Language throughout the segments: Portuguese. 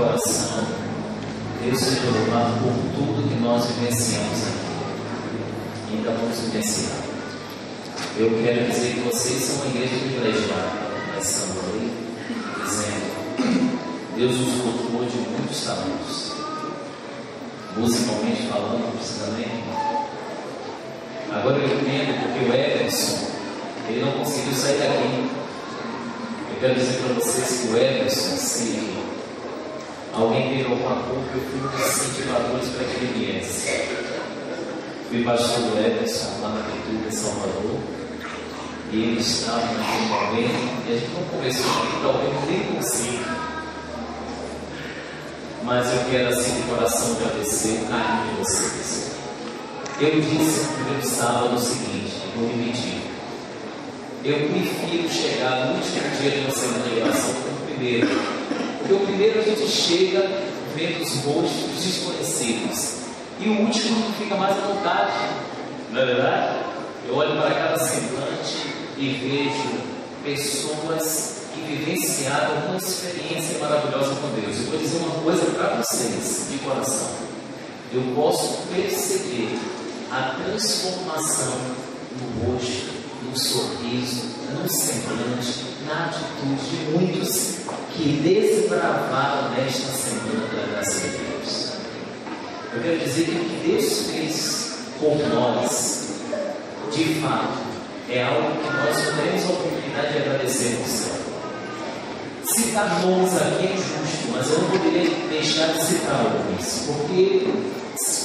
oração. Deus seja louvado por tudo que nós vivenciamos aqui. E ainda vamos vivenciar. Eu quero dizer que vocês são uma igreja privilegiada, começando aí, dizendo, Deus nos dotou de muitos talentos. Musicalmente falando, precisamente. Agora eu entendo porque o Everson, ele não conseguiu sair daqui. Eu quero dizer para vocês que o Everson, se alguém virou uma culpa, eu fui um dos incentivadores para que ele viesse. Fui pastor do Everson lá na Prefeitura de Salvador. E ele estava naquele momento, e a gente não conversou aqui, talvez nem consiga. Mas eu quero assim de coração agradecer o carinho de vocês. Eu disse no primeiro sábado o seguinte, vou repetir. Eu prefiro chegar no último dia de uma semana de oração que o primeiro. Porque o primeiro a gente chega vendo os rostos desconhecidos. E o último fica mais à vontade. Não é verdade? Eu olho para cada semblante e vejo pessoas que vivenciaram uma experiência maravilhosa com Deus. Eu vou dizer uma coisa para vocês, de coração. Eu posso perceber a transformação no rosto, no sorriso, no semblante, na atitude de muitos que desbravaram nesta semana da graça de Deus. Eu quero dizer que o que Deus fez por nós, de fato, é algo que nós temos a oportunidade de agradecer no céu. Citar nomes aqui é injusto, mas eu não poderia deixar de citar alguns, porque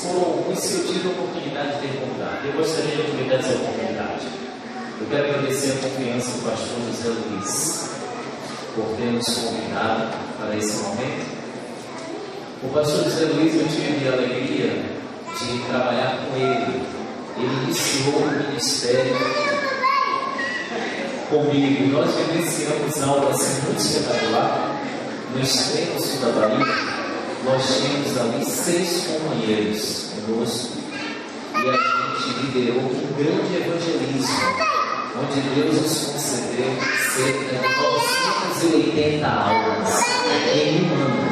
foram alguns que eu tive a oportunidade de ter contato. Eu gostaria de aproveitar essa oportunidade. Eu quero agradecer a confiança do pastor José Luiz por ter nos convidado para esse momento. O pastor José Luiz, eu tive a alegria de trabalhar com ele. Ele iniciou o ministério comigo. Nós vivenciamos algo assim muito espetacular. No extremo sul da Bahia, nós tínhamos ali 6 companheiros conosco e a gente liderou um grande evangelismo, onde Deus nos concedeu cerca de 980 almas em um ano.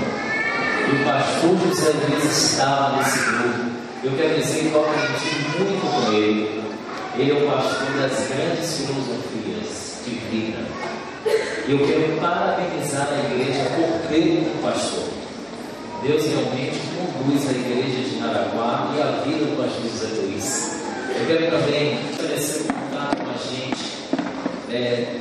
E o pastor José Luiz estava nesse grupo. Eu quero dizer que eu aprendi muito com ele. Ele é o pastor das grandes filosofias de vida. E eu quero parabenizar a igreja por ter um pastor. Deus realmente conduz a igreja de Jaraguá e a vida do pastor José Luiz. Eu quero também agradecer o contato com a gente,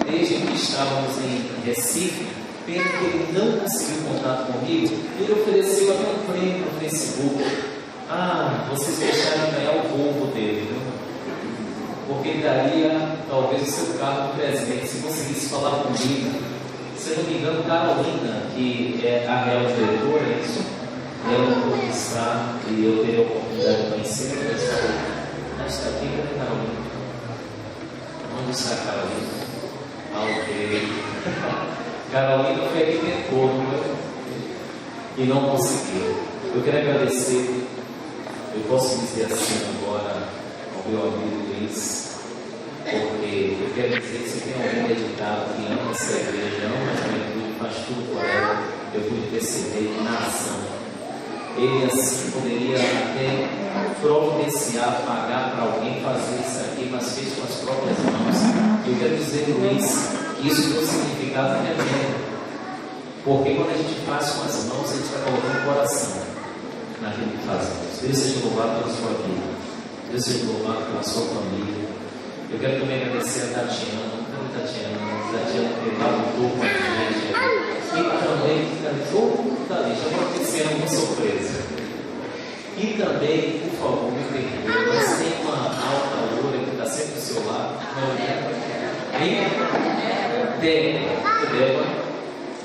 desde que estávamos em Recife. Pena que ele não conseguiu contato comigo. Ele ofereceu até um prêmio no Facebook. Vocês deixaram ganhar o Volvo dele, viu? Porque daria talvez o seu carro de presente se conseguisse falar comigo. Se eu não me engano, Carolina, que é a real diretora, é isso? Ela não está e eu teria a oportunidade de conhecer. Ela está aqui, cadê Carolina? Onde está a Carolina? Ok. Carolina foi arquitetor, e não conseguiu. Eu quero agradecer, eu posso dizer assim agora ao meu amigo Luiz, porque eu quero dizer que você tem alguém dedicado que ama essa igreja, ama a juventude, faz tudo por ela. Eu pude perceber na ação. Ele assim poderia até providenciar, pagar para alguém fazer isso aqui, mas fez com as próprias mãos. Eu quero dizer, Luiz, que isso tem um significado tremendo. Porque quando a gente faz com as mãos, a gente está colocando o coração naquilo que fazemos. Deus seja louvado pela sua vida. Deus seja louvado pela sua família. Eu quero também agradecer a Tatiana. Tatiana que lutou com a gente. E também, todo mundo está ali, já pode ter sido uma surpresa. E também, por favor, me perdoe, mas tem uma alta loura que está sempre do seu lado.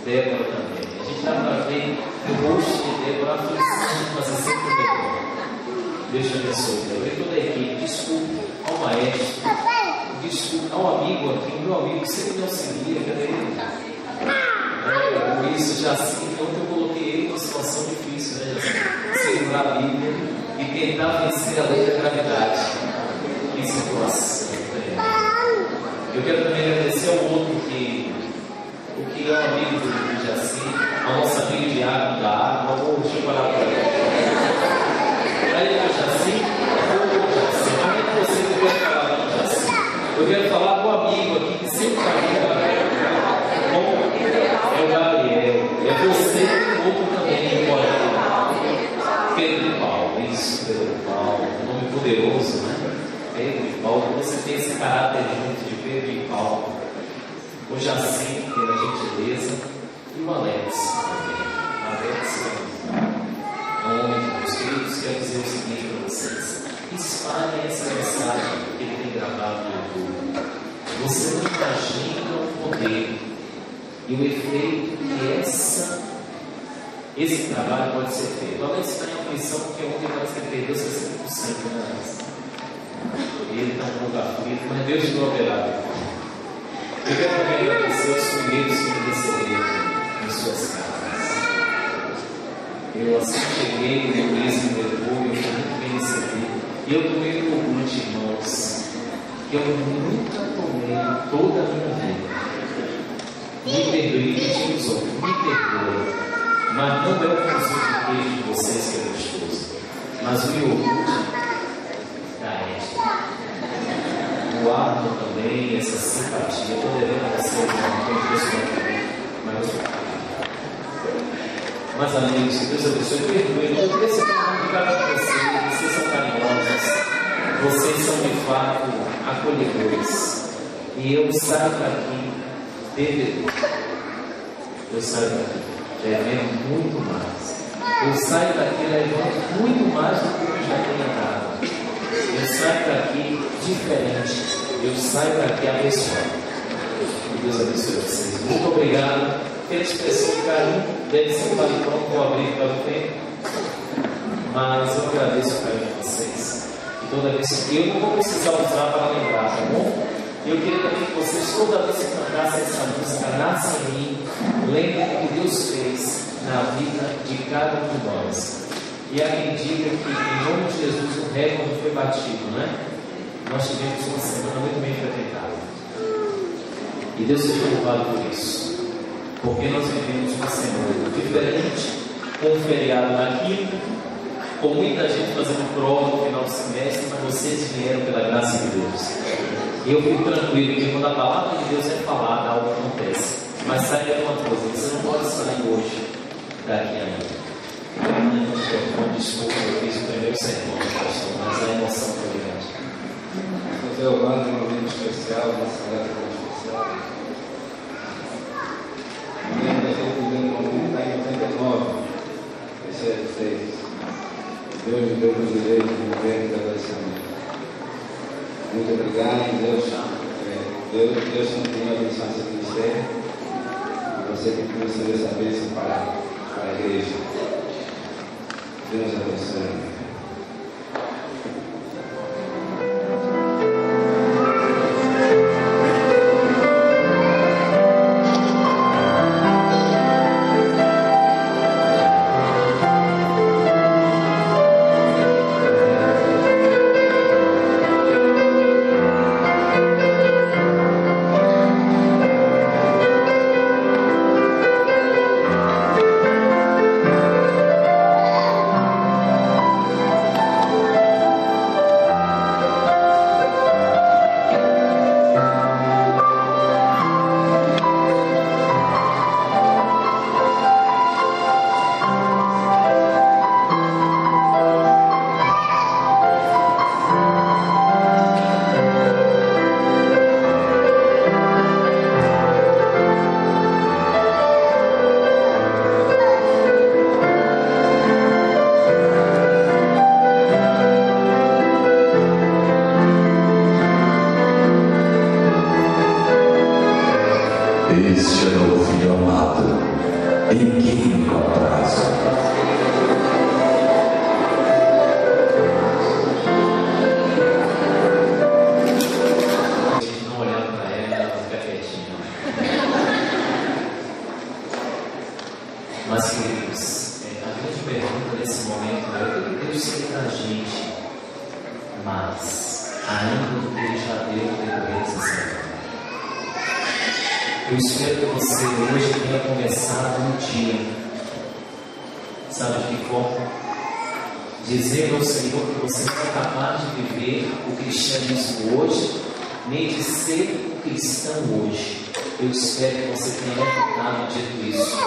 Débora também. A gente dá para ver o rosto de Débora, a aflição de fazer sempre o melhor. Deus te abençoe. Débora e toda a equipe, desculpe ao maestro, desculpe ao amigo aqui, o meu amigo sempre me auxilia, cadê ele? Por isso, já assim, ontem eu coloquei ele numa situação difícil, né? Segurar a Bíblia e tentar vencer a lei da gravidade. Que situação, né? Eu quero também agradecer ao outro que é um amigo do Jaci, a nossa amiga de água da água, tem esse caráter junto de Pedro e Paulo. O Jacinto, pela gentileza, e o Alex. Alex é um homem de Deus. Queridos, quero dizer o seguinte para vocês: espalhem essa mensagem que ele tem gravado no YouTube. Você não imagina o poder e o efeito que esse trabalho pode ser feito. O Alex está em uma missão que ontem parece que ele perdeu 60%, né? Ele está um pouco aflito, mas Deus não operado. Eu quero também agradecer os primeiros que me receberam em suas casas. Eu assim cheguei, o Luiz me levou, eu fui muito bem recebido. E eu tomei um orgulho de irmãos que eu nunca tomei em toda a minha vida. Me perdoe, me diz outros, me perdoe. Mas não é o conceito de queijo de vocês que é gostoso, mas o iogurte da ética. O Arno também, essa simpatia. Estou devendo a vocês uma coisa, mas amigos, que Deus abençoe, perdoe. Eu queria ser obrigado por vocês são carinhosos, vocês são de fato acolhedores. E eu saio daqui devedor. Eu saio daqui devendo muito mais. Eu saio daqui levando muito mais do que eu já tenho dado. Eu saio daqui diferente. Eu saio daqui abençoado. Que Deus abençoe vocês. Muito obrigado pela expressão de carinho. Deve ser um paletão que eu abri para o tempo. Mas eu agradeço o carinho de vocês. E toda vez que eu não vou precisar usar para lembrar, tá bom? Eu queria também que vocês, toda vez que cantassem essa música, Nasce em mim, lembrem o que Deus fez na vida de cada um de nós. E há quem diga que, em nome de Jesus, o recorde foi batido, né? Nós tivemos uma semana muito bem frequentada. E Deus seja louvado por isso. Porque nós vivemos uma semana diferente, com um feriado na quinta, com muita gente fazendo prova no final do semestre, mas vocês vieram pela graça de Deus. E eu fico tranquilo, porque quando a palavra de Deus é falada, algo acontece. Mas saiba uma coisa, você não pode sair hoje daqui ainda. Desculpa, eu fiz o primeiro sermão, pastor, mas a emoção foi grande. Fazer o ano de um momento especial, uma cidade especial. O momento da gente vivendo um momento está em 89. Esse é 6. Deus me deu o direito de viver e agradecimento. Muito obrigado, Deus continua abençoando esse ministério. Você que recebeu essa bênção para a igreja. Deus abençoe. Este é o Filho amado, em quem me comprazo. Se não olhar para ela, ela fica quietinha. Mas, queridos, a grande pergunta nesse momento é o que Deus tem para a gente, mas ainda do que Ele já deu no decorrer dessa semana. Eu espero que você hoje tenha começado um dia, sabe de que forma? Dizendo ao Senhor que você não é capaz de viver o cristianismo hoje, nem de ser um cristão hoje. Eu espero que você tenha levantado dito isso,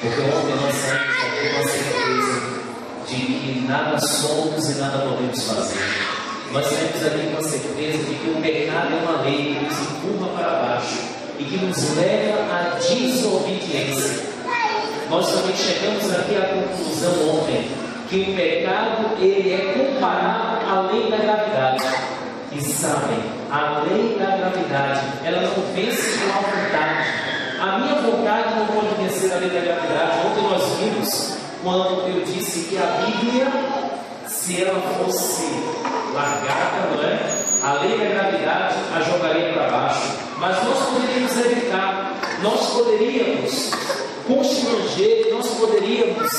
porque ontem nós saímos aqui com a certeza de que nada somos e nada podemos fazer. nós temos ali com a certeza de que o pecado é uma lei que nos empurra para baixo e que nos leva à desobediência. Nós também chegamos aqui à conclusão ontem que o pecado ele é comparado à lei da gravidade. E sabem, a lei da gravidade, ela não vence com a vontade. A minha vontade não pode vencer a lei da gravidade. Ontem nós vimos quando eu disse que a Bíblia, se ela fosse largada, não é? A lei da gravidade a jogaria para baixo. Mas nós poderíamos evitar, nós poderíamos constranger, nós poderíamos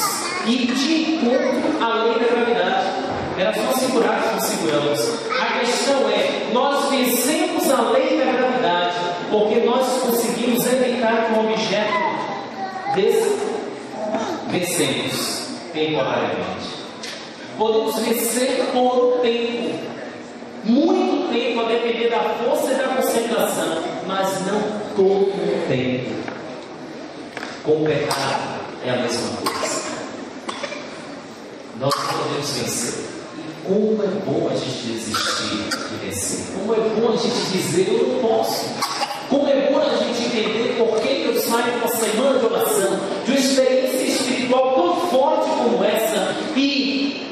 ir de encontro à lei da gravidade. Era só segurar que nós seguramos. A questão é, nós vencemos a lei da gravidade porque nós conseguimos evitar que um objeto desse vencemos temporariamente. Podemos vencer por um tempo, muito tempo, a depender da força e da concentração, mas não todo o tempo. Com o pecado é a mesma coisa. Nós podemos vencer. E como é bom a gente desistir de vencer. Como é bom a gente dizer eu não posso. Como é bom a gente entender por que eu saio de uma semana de oração, de uma experiência espiritual tão forte como essa, e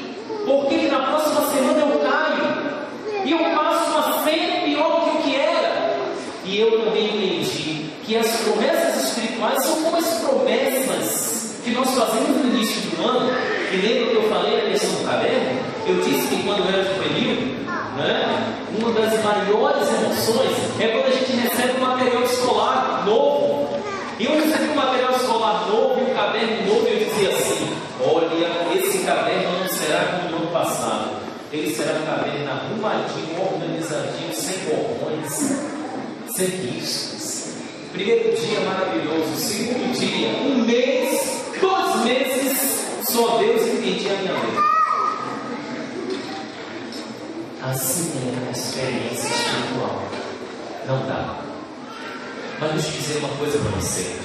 por que na próxima semana eu caio e eu passo uma cena pior do que o que era. E eu também entendi que as promessas espirituais são como as promessas que nós fazemos no início do ano. E lembra que eu falei a questão do caderno? Eu disse que quando eu era juvenil, né, uma das maiores emoções é quando a gente recebe um material escolar novo. E eu recebi um material escolar novo e um caderno novo, e eu dizia assim: olha, esse caderno não será como no ano passado. Ele será um caderno arrumadinho, organizadinho, sem borrões, sem riscos. Primeiro dia maravilhoso, segundo dia, um mês, 2 meses, só Deus entendia a minha letra. Assim é a experiência espiritual. Não dá. Mas deixa eu dizer uma coisa para você.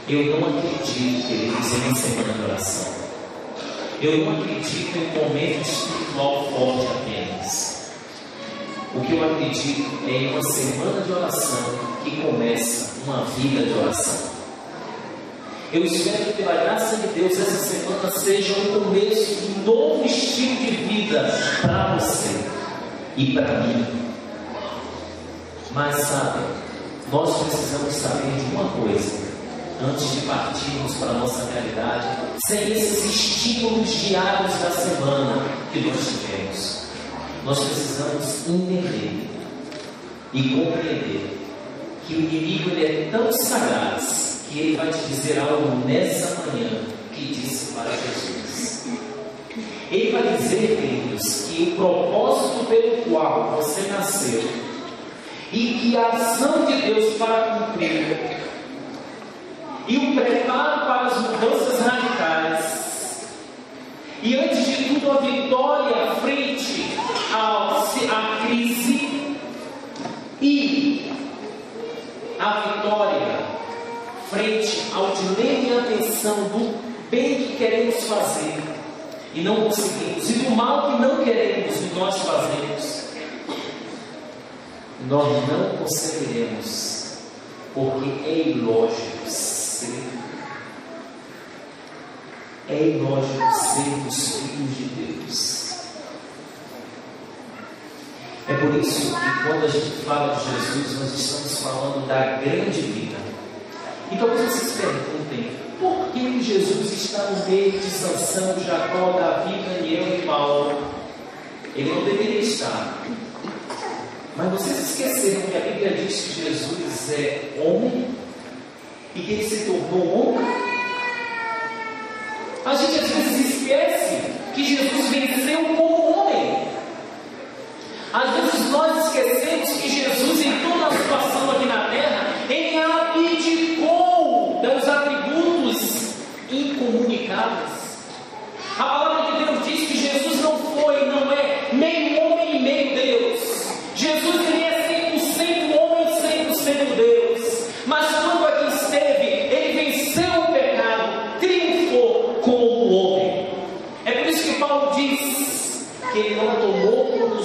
Eu não acredito, queridos, em semana de oração. Eu não acredito em um momento espiritual forte apenas. O que eu acredito é em uma semana de oração que começa uma vida de oração. Eu espero que, pela graça de Deus, essa semana seja o começo de um novo estilo de vida para você e para mim. Mas sabe, nós precisamos saber de uma coisa antes de partirmos para a nossa realidade, sem esses estímulos diários da semana que nós tivemos. Nós precisamos entender e compreender que o inimigo ele é tão sagaz que ele vai te dizer algo nessa manhã que disse para Jesus. Ele vai dizer, queridos, que o propósito pelo qual você nasceu e que a ação de Deus para cumprir e o preparo para as mudanças radicais e, antes de tudo, a vitória frente à crise e a vitória frente ao dilema e atenção do bem que queremos fazer e não conseguimos, e do mal que não queremos e nós fazemos, nós não conseguiremos, porque é ilógico sermos filhos de Deus. É por isso que quando a gente fala de Jesus, nós estamos falando da grande vida. E talvez vocês perguntem: por que Jesus está no meio de Sansão, Jacó, Davi, Daniel e Paulo? Ele não deveria estar. Mas vocês esqueceram que a Bíblia diz que Jesus é homem e que ele se tornou homem? A gente às vezes esquece que Jesus venceu como homem. Às vezes nós esquecemos que Jesus, em toda a situação aqui na terra, ele abdicou dos atributos incomunicáveis. A palavra de Deus diz que Jesus não não é meio homem e meio Deus. Jesus ele é 100% homem e 100% Deus. Mas quando aqui esteve, ele venceu o pecado, triunfou como homem. É por isso que Paulo diz que ele não tomou por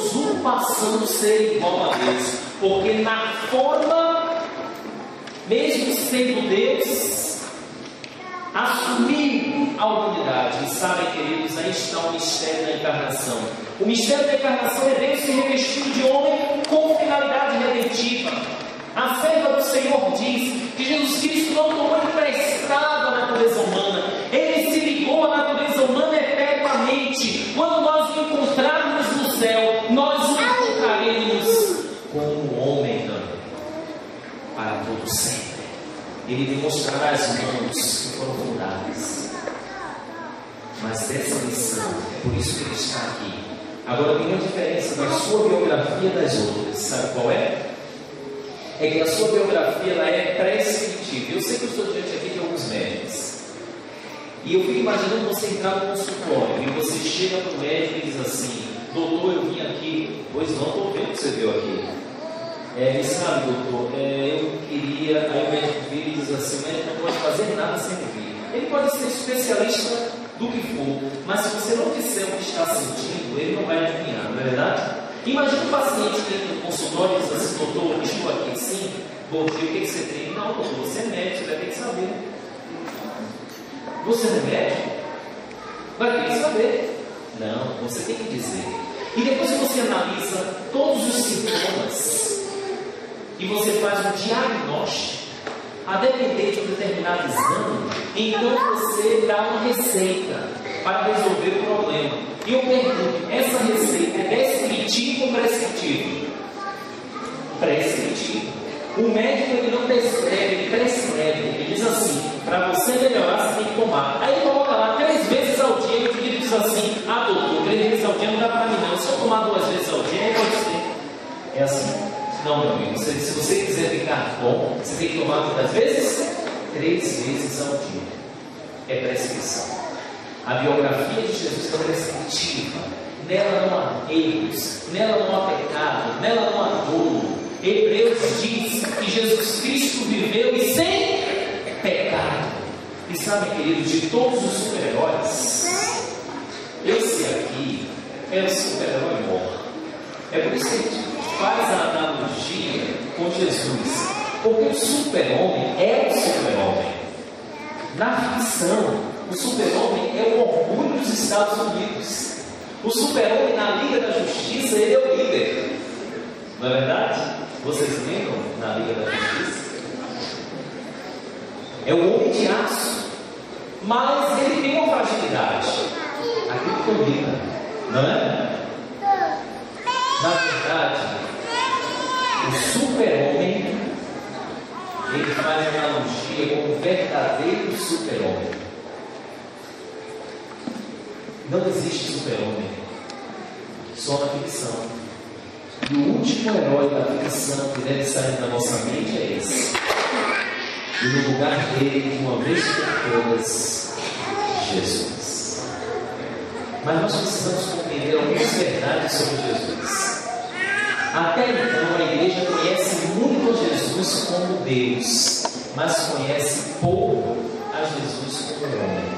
preocupação do ser igual a Deus, porque na forma, mesmo sendo Deus, assumiu a humanidade. E sabem, queridos, aí está o mistério da encarnação. O mistério da encarnação é Deus se revestindo de homem com finalidade redentiva. A serva do Senhor diz que Jesus Cristo não tomou emprestado a natureza humana, Ele se ligou à natureza humana eternamente. Quando nós o encontrarmos no céu, nós o encontraremos como homem também, para todo sempre. Ele demonstrará as mãos que foram fundadas. Mas essa lição, é por isso que ele está aqui. Agora tem uma diferença da sua biografia das outras. Sabe qual é? É que a sua biografia ela é prescritiva. Eu sei que eu estou diante aqui de alguns médicos. E eu fico imaginando você entrar no consultório e você chega para o médico e diz assim: doutor, eu vim aqui. Pois não, estou vendo o que você veio aqui. Ele sabe, doutor, eu queria. Aí o médico vira e diz assim: o médico não pode fazer nada sem ouvir. Ele pode ser especialista do que for, mas se você não disser o que está sentindo, ele não vai adivinhar, não é verdade? Imagina um paciente que entra no consultório e diz assim: doutor, eu estou aqui sim, bom dia, o que você tem? Não, doutor, você é médico, você vai ter que saber. Você não é médico? Vai ter que saber. Não, você tem que dizer. E depois que você analisa todos os sintomas e você faz um diagnóstico, a depender de um determinado exame, então você dá uma receita para resolver o problema. E eu pergunto: essa receita é descritiva ou prescritiva? Prescritiva. O médico ele não prescreve, ele prescreve. Ele diz assim: para você melhorar, você tem que tomar. Aí ele coloca lá 3 vezes ao dia. E ele diz assim: ah, doutor, 3 vezes ao dia não dá para mim não. Se eu tomar 2 vezes ao dia, aí pode ser. É assim. Não, meu amigo, se você quiser ficar bom, você tem que tomar quantas vezes? 3 vezes ao dia. É prescrição. A biografia de Jesus é prescritiva. Nela não há erros, nela não há pecado, nela não há dolo. Hebreus diz que Jesus Cristo viveu e sem pecado. E sabe, queridos, de todos os super-heróis, esse aqui é o super-herói morto. É por isso que a gente faz a analogia com Jesus, porque o super-homem é o super-homem. Na ficção, o super-homem é o orgulho dos Estados Unidos. O super-homem na Liga da Justiça, ele é o líder. Não é verdade? Vocês lembram na Liga da Justiça? É o homem de aço, mas ele tem uma fragilidade. A criptonita, não é? Na verdade, o super-homem, ele faz analogia com o verdadeiro super-homem. Não existe super-homem, só na ficção. E o último herói da ficção que deve sair da nossa mente é esse. E no lugar dele, de uma vez por todas, Jesus. Mas nós precisamos compreender algumas verdades sobre Jesus. Até então, a igreja conhece muito a Jesus como Deus, mas conhece pouco a Jesus como homem.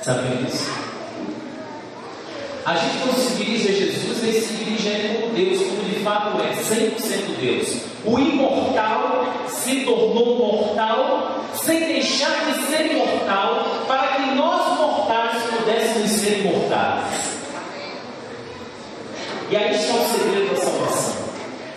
Sabem disso? A gente não se dirige a Jesus, nem se dirige a Ele como Deus, como de fato é, 100% Deus. O imortal se tornou mortal, sem deixar de ser imortal, para que nós mortais pudéssemos ser imortais. E aí está o segredo da salvação.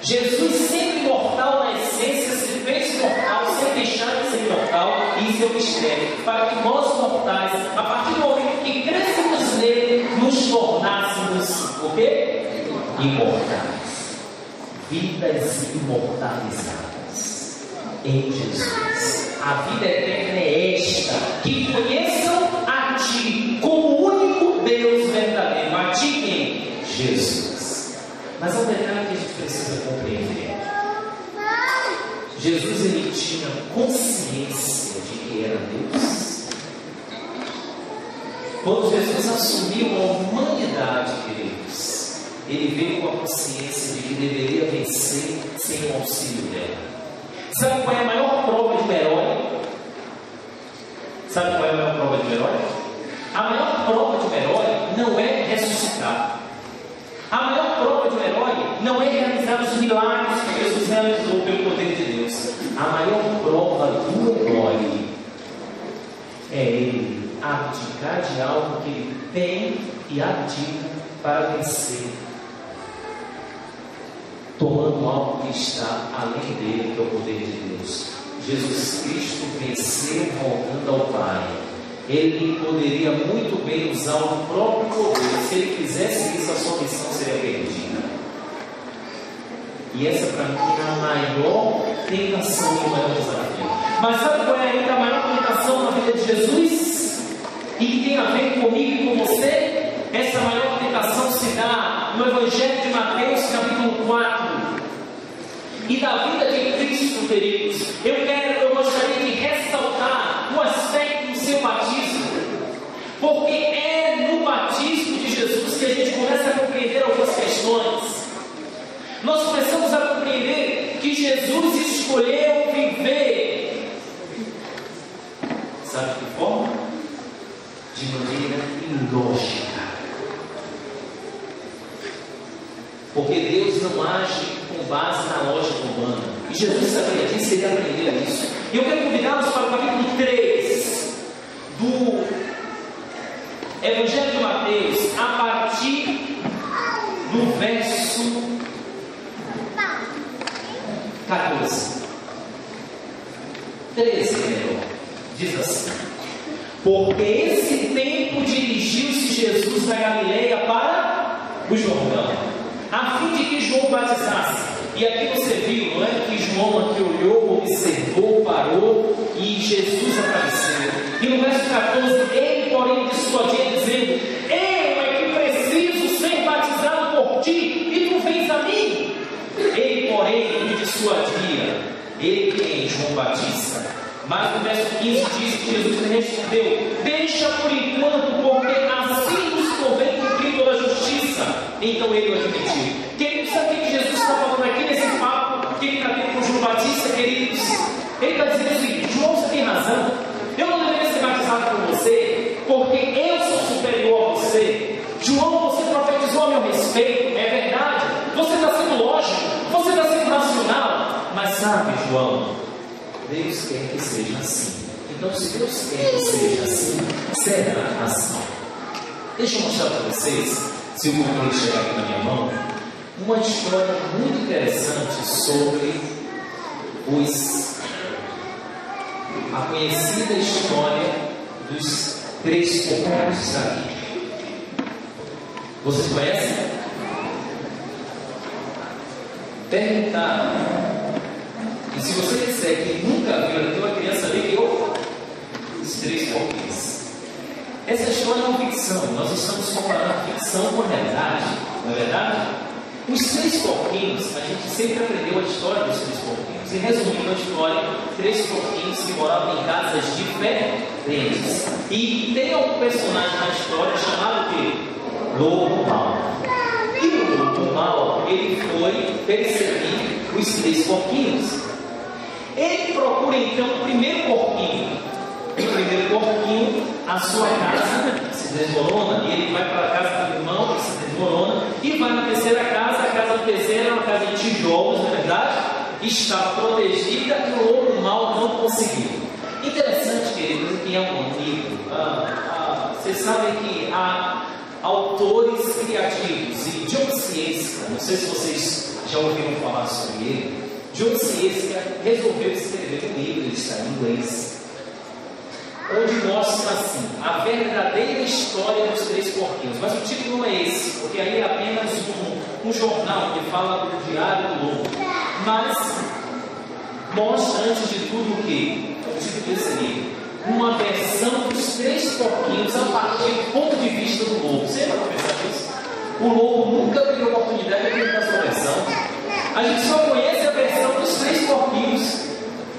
Jesus, sempre imortal na essência, se fez mortal, sem deixar de ser imortal, e isso é o mistério, para que nós mortais, a partir do momento que crescemos nele, nos tornássemos o quê? Imortais. Vidas imortalizadas em Jesus. A vida eterna é esta: que conheçam a Ti como único Deus verdadeiro. A Ti quem? Jesus. Mas há um detalhe que a gente precisa compreender. Jesus, ele tinha consciência de que era Deus. Quando Jesus assumiu a humanidade, queridos, ele veio com a consciência de que deveria vencer sem o auxílio dela. Sabe qual é a maior prova de um herói? Sabe qual é a maior prova de um herói? A maior prova de um herói não é ressuscitar. A maior prova de um herói não é realizar os milagres que Jesus realizou pelo poder de Deus. A maior prova do herói é ele abdicar de algo que ele tem e abdica para vencer, tomando algo que está além dele, que é o poder de Deus. Jesus Cristo venceu voltando ao Pai. Ele poderia muito bem usar o próprio poder. Se ele fizesse isso, a sua missão seria perdida. E essa para mim é a maior tentação e o maior desafio. Mas sabe qual é ainda a maior tentação na vida de Jesus? E que tem a ver comigo e com você? Essa maior tentação se dá no Evangelho de Mateus, capítulo 4. E da vida de Cristo, queridos, eu gostaria de ressaltar o aspecto do seu batismo, porque é no batismo de Jesus que a gente começa a compreender algumas questões. Nós começamos a compreender que Jesus escolheu viver, sabe de que forma? De maneira ilógica. Porque Deus não age com base na lógica humana. E Jesus sabia disso, ele aprendeu isso. E eu quero convidá-los para o capítulo 3 do Evangelho de Mateus, a partir do verso 14. 13, melhor. Diz assim: porque esse tempo dirigiu-se Jesus da Galileia para o Jordão, a fim de que João batizasse. E aqui você viu, não é? Que João aqui olhou, observou, parou e Jesus apareceu. E no verso 14, ele, porém, dissuadia, dizendo: eu é que preciso ser batizado por ti, e tu vens a mim. Ele, porém, lhe dissuadia, ele quem? João Batista. Mas no verso 15 diz que Jesus lhe respondeu: deixa por enquanto, porque assim nos convém cumprir toda a justiça. Então ele o admitiu. Queridos, sabe o que Jesus está falando aqui nesse papo que ele está tendo com João Batista, queridos? Ele está dizendo o seguinte: João, você tem razão. Eu não deveria ser batizado por você, porque eu sou superior a você. João, você profetizou a meu respeito, é verdade. Você está sendo lógico, você está sendo racional. Mas sabe, João, Deus quer que seja assim. Então, se Deus quer que seja assim, será assim. Deixa eu mostrar para vocês, se o computador chegar aqui na minha mão, uma história muito interessante sobre a conhecida história dos 3 porquinhos aqui. Vocês conhecem? Perguntaram. E se você disser que nunca viu, então a criança ali, os 3 porquinhos. Essa história é uma ficção. Nós estamos comparando ficção com a realidade, não é verdade? Os 3 porquinhos, a gente sempre aprendeu a história dos 3 porquinhos. E resumindo a história, 3 porquinhos que moravam em casas diferentes. E tem um personagem na história chamado de Lobo Mau. E o Lobo Mau, ele foi perseguir os 3 porquinhos. Ele procura então o primeiro porquinho. E o primeiro porquinho, a sua casa se desmorona. E ele vai para a casa do irmão, que se desmorona. E vai na terceira casa. A casa do terceiro era uma casa de tijolos, na verdade. Estava protegida e o Lobo Mau não conseguiu. Interessante, queridos, que é um livro. Vocês sabem que há autores criativos. E John Sieska, não sei se vocês já ouviram falar sobre ele. John Sieska resolveu escrever um livro, ele está em inglês, onde mostra assim a verdadeira história dos 3 porquinhos. Mas o título não é esse, porque aí é apenas um jornal que fala do diário do lobo. Mas mostra antes de tudo o que? O título desse livro: uma versão dos 3 porquinhos a partir do ponto de vista do lobo. Você vai pensar nisso? O lobo nunca teve oportunidade de apresentar sua versão. A gente só conhece a versão dos 3 porquinhos.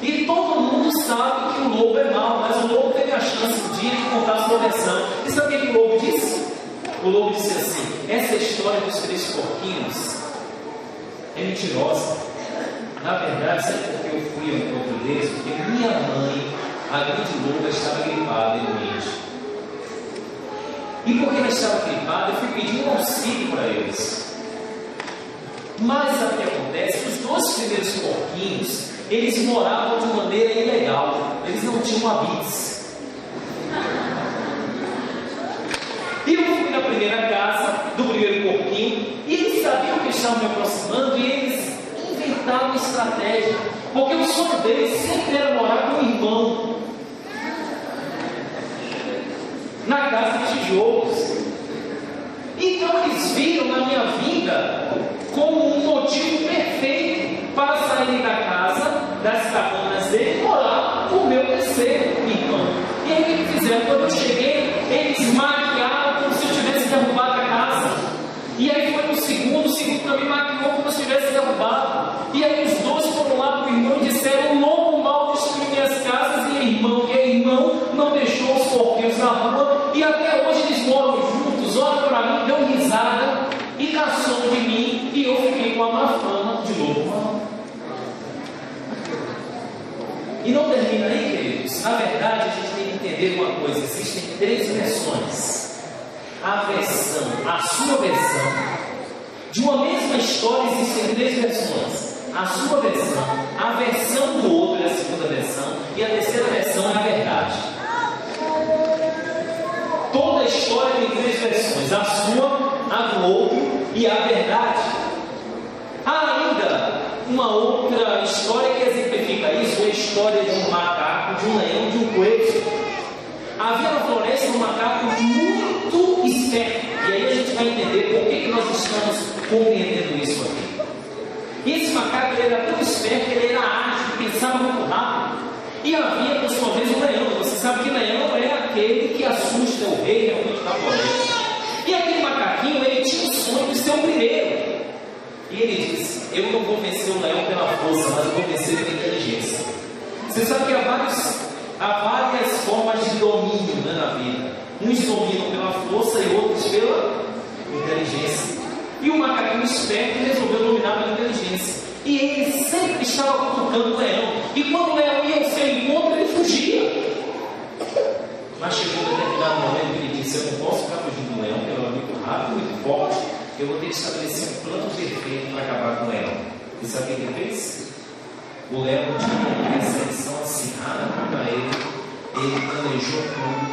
E todo mundo sabe que o lobo é mau, mas o lobo teve a chance um dia de contar a sua versão. E sabe o que o lobo disse? O lobo disse assim: essa história dos 3 porquinhos é mentirosa. Na verdade, sabe por que eu fui ao encontro deles? Porque minha mãe, a grande loba, estava gripada e doente. E porque ela estava gripada, eu fui pedir um auxílio para eles. Mas sabe o que acontece? Os 2 primeiros porquinhos, eles moravam de maneira ilegal, eles não tinham habites. E eu fui na primeira casa do primeiro porquinho, e eles sabiam que estavam me aproximando, e eles inventaram estratégia, porque o sonho deles sempre era morar com o irmão na casa de tijolos. Então eles viram na minha vinda como um motivo perfeito para saírem da casa, das cabanas dele, e morar com o meu terceiro irmão. E aí o que fizeram? Quando eu cheguei, eles maquiaram como se eu tivesse derrubado a casa. E aí foi no segundo, o segundo também maquiou como se eu tivesse derrubado. E aí os 2 foram lá para o irmão e disseram: o lobo mal destruiu minhas casas, e irmão não deixou os porquinhos na rua, e até hoje eles moram juntos. Olha para mim, deu risada e caçou de mim, e eu fiquei com a má fama de lobo mau. E não termina aí, queridos. Na verdade, a gente tem que entender uma coisa: existem 3 versões. A sua versão de uma mesma história, existem 3 versões. A sua versão, a versão do outro é a segunda versão, e a terceira versão é a verdade. Toda a história tem 3 versões: a sua, a do outro e a verdade. Há ainda uma outra história que exemplifica isso, é a história de um macaco, de um leão, de um coelho. Havia na floresta um macaco muito esperto, e aí a gente vai entender por que nós estamos compreendendo isso aqui. E esse macaco, ele era tão esperto, ele era ágil, pensava muito rápido. E havia, por sua vez, um leão. Você sabe que leão é aquele que assusta o rei realmente da floresta. E aquele macaquinho, ele tinha o sonho de ser o primeiro. E ele disse: eu não vou vencer o leão pela força, mas eu vou vencer pela inteligência. Você sabe que há várias formas de domínio, né, na vida. Uns dominam pela força e outros pela inteligência. E o macaquinho esperto resolveu dominar pela inteligência. E ele sempre estava cutucando o leão. E quando o leão ia ao seu encontro, ele fugia. Mas chegou um determinado momento que ele disse: eu não posso ficar fugindo do leão, porque ele é muito rápido, muito forte. Eu vou ter que estabelecer um plano perfeito para acabar com o leão. E sabe o que ele fez? O leão tinha uma perseguição acirrada contra ele. Ele planejou tudo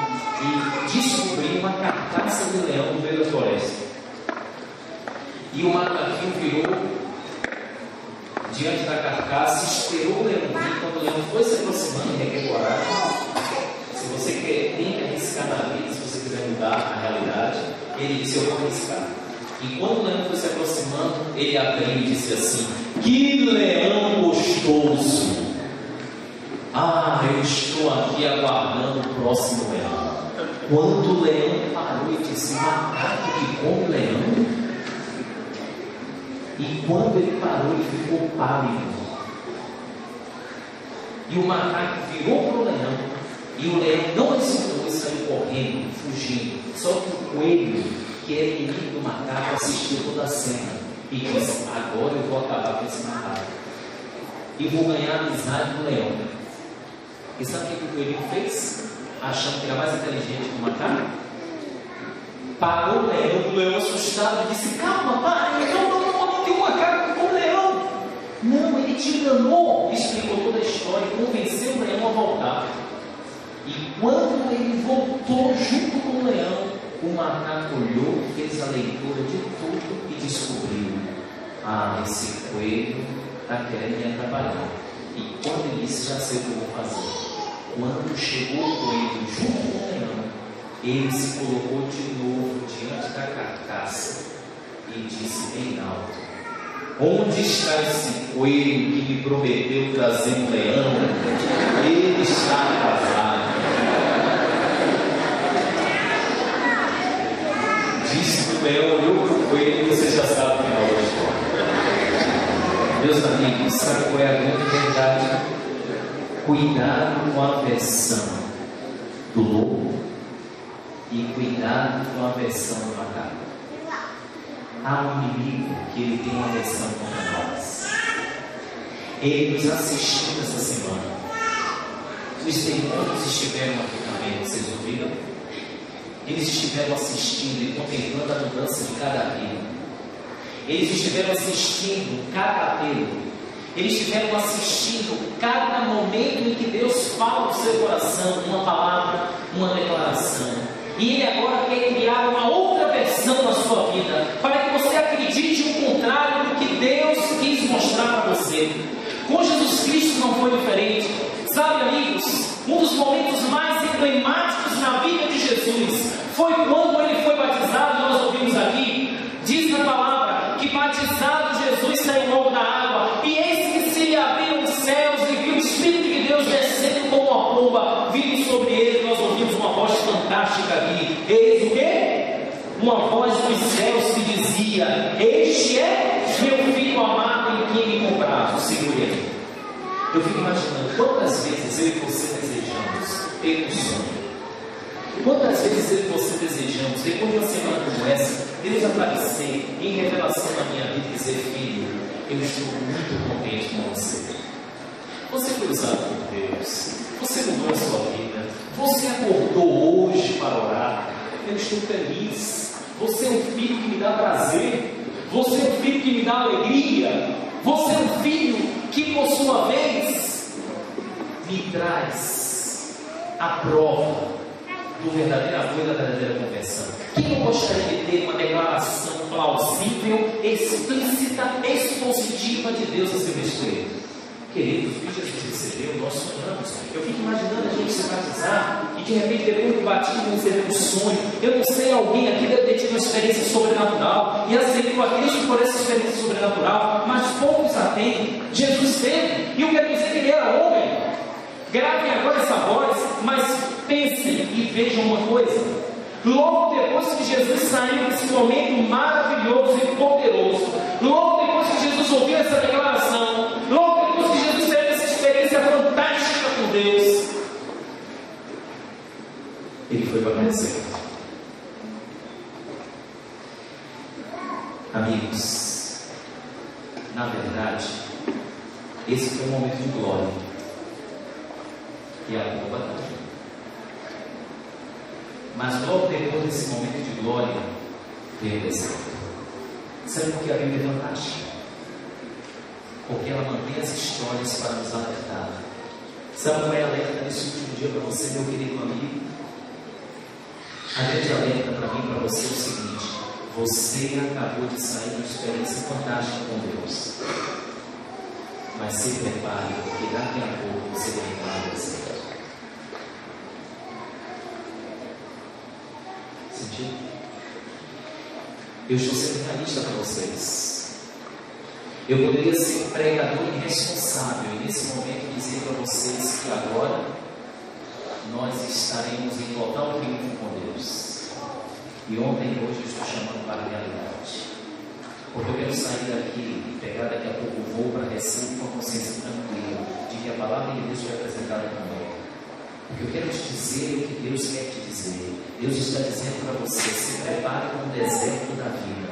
e descobriu uma carcaça de leão no meio da floresta. E o macaquinho virou diante da carcaça, esperou o leão vir. Quando o leão foi se aproximando, ele requer coragem. Se você tem que arriscar na vida, se você quiser mudar a realidade, ele disse: eu vou arriscar. E quando o leão foi se aproximando, ele abriu e disse assim: que leão gostoso! Ah, eu estou aqui aguardando o próximo leão. Quando o leão parou e disse: macaco que come leão? E quando ele parou, ele ficou pálido. E o macaco virou para o leão, e o leão não hesitou e saiu correndo, fugindo. Só que o coelho, que era inimigo do macaco, assistiu toda a cena e disse: agora eu vou acabar com esse macaco e vou ganhar a amizade do leão. E sabe o que o coelhinho fez? Achando que era mais inteligente que o macaco, parou o leão assustado, disse: calma, para, não tem um macaco com o leão. Não, ele te enganou. Explicou toda a história, convenceu o leão a voltar. E quando ele voltou junto com o leão, o macaco olhou, fez a leitura de tudo e descobriu: ah, esse coelho está querendo me atrapalhar. E quando ele disse: já sei o que eu vou fazer. Quando chegou o coelho junto com o leão, ele se colocou de novo diante da carcaça e disse bem alto: onde está esse coelho que me prometeu trazer um leão? Ele está atrasado. Disse que o leão olhou para o coelho e você já sabe o final da história. Meus amigos, sabe qual é a grande verdade? Cuidado com a aversão do lobo e cuidado com a aversão do macaco. Há um inimigo que ele tem uma aversão contra nós. Ele nos assistiu essa semana. Os demônios estiveram aqui também, vocês ouviram? Eles estiveram assistindo e contemplando a mudança de cada vida. Eles estiveram assistindo cada apelo. Eles estiveram assistindo cada momento em que Deus fala no seu coração, uma palavra, uma declaração. E Ele agora quer criar uma outra versão na sua vida, para que você acredite o contrário do que Deus quis mostrar para você. Com Jesus Cristo não foi diferente. Sabe, amigos, um dos momentos mais emblemáticos na vida de Jesus foi quando Ele foi batizado. Nós ouvimos aqui, diz na palavra, que batizado Jesus saiu logo da água, e eis que se lhe abriram os céus, e viu o Espírito de Deus descendo como uma pomba, vindo sobre ele. Nós ouvimos uma voz fantástica aqui. Eis o quê? Uma voz dos céus que dizia: este é meu filho amado em quem me comprazo. Segure aí. Eu fico imaginando quantas vezes eu e você desejamos ter um sonho. Quantas vezes eu e você desejamos, depois de uma semana como essa, Deus aparecer em revelação na minha vida e dizer: filho, eu estou muito contente com você. Você foi usado por Deus. Você mudou a sua vida. Você acordou hoje para orar. Eu estou feliz. Você é um filho que me dá prazer. Você é um filho que me dá alegria. Você é um filho que, por sua vez, me traz a prova do verdadeiro amor e da verdadeira conversão. Quem não gostaria de ter uma declaração plausível, explícita, expositiva de Deus a seu respeito? Queridos, o que Jesus recebeu, nós sonhamos. Eu fico imaginando a gente se batizar e de repente, depois do batismo, receber um sonho. Eu não sei, alguém aqui deve ter tido uma experiência sobrenatural e aceitou a Cristo por essa experiência sobrenatural, mas poucos a têm. Jesus teve, e eu quero dizer que ele era homem. Gravem agora essa voz, mas pensem e vejam uma coisa. Logo depois que Jesus saiu desse momento maravilhoso e poderoso, logo depois que Jesus ouviu essa declaração, logo depois que Jesus teve essa experiência fantástica com Deus, ele foi para o deserto. Amigos, na verdade, esse foi um momento de glória. E a culpa também. Mas logo depois desse momento de glória, veio o deserto. Sabe por que a Bíblia é fantástica? Porque ela mantém as histórias para nos alertar. Sabe qual é a alerta nesse último dia para você, meu querido amigo? A grande alerta para mim e para você é o seguinte: você acabou de sair de uma experiência fantástica com Deus. Mas se prepare, porque daqui a pouco você vai entrar no deserto. Sentido? Eu estou sendo realista para vocês. Eu poderia ser um pregador irresponsável e nesse momento dizer para vocês que agora nós estaremos em total triunfo com Deus. E ontem e hoje eu estou chamando para a realidade. Porque eu quero sair daqui e pegar daqui a pouco o voo para Recife com a consciência tranquila de que a palavra de Deus foi apresentada comigo. O que eu quero te dizer é o que Deus quer te dizer. Deus está dizendo para você: se prepare para o deserto da vida.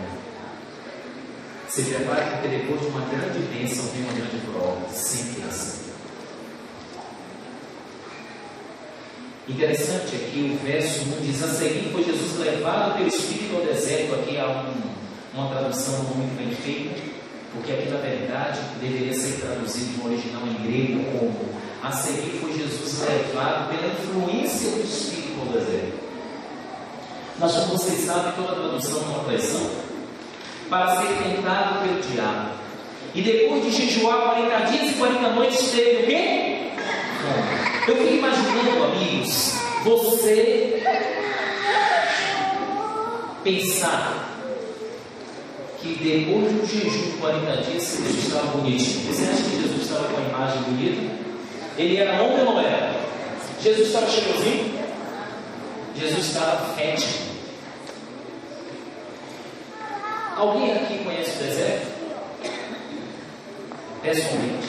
Se prepare, porque depois de uma grande bênção vem uma grande prova. Sempre assim. Interessante é que o verso 1 diz: a seguir foi Jesus levado pelo Espírito ao deserto. Aqui há uma tradução não muito bem feita, porque aqui na verdade deveria ser traduzido no original em grego como: a seguir foi Jesus levado pela influência do Espírito ao deserto. Mas como vocês sabem, toda tradução é uma traição. Para ser tentado pelo diabo. E depois de jejuar 40 dias e 40 noites, teve o quê? Fome. Eu fico imaginando, amigos, você pensar que depois de um jejum de 40 dias, Jesus estava bonitinho. Você acha que Jesus estava com a imagem bonita? Ele era homem ou não era? Jesus estava cheirosinho? Jesus estava fétido. Alguém aqui conhece o deserto? Pessoalmente?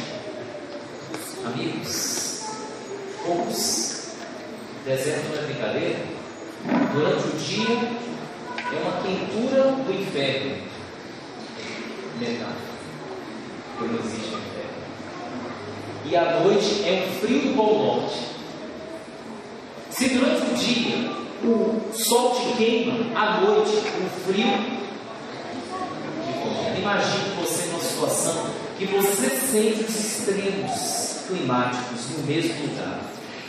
Amigos? Poucos? Deserto não é brincadeira? Durante o dia é uma quentura do inferno. Metade. Porque não existe o inferno. E à noite é um frio do Polo Norte. Se durante o dia o sol te queima, à noite o frio te congela. imagine você numa situação que você sente os extremos climáticos no mesmo lugar.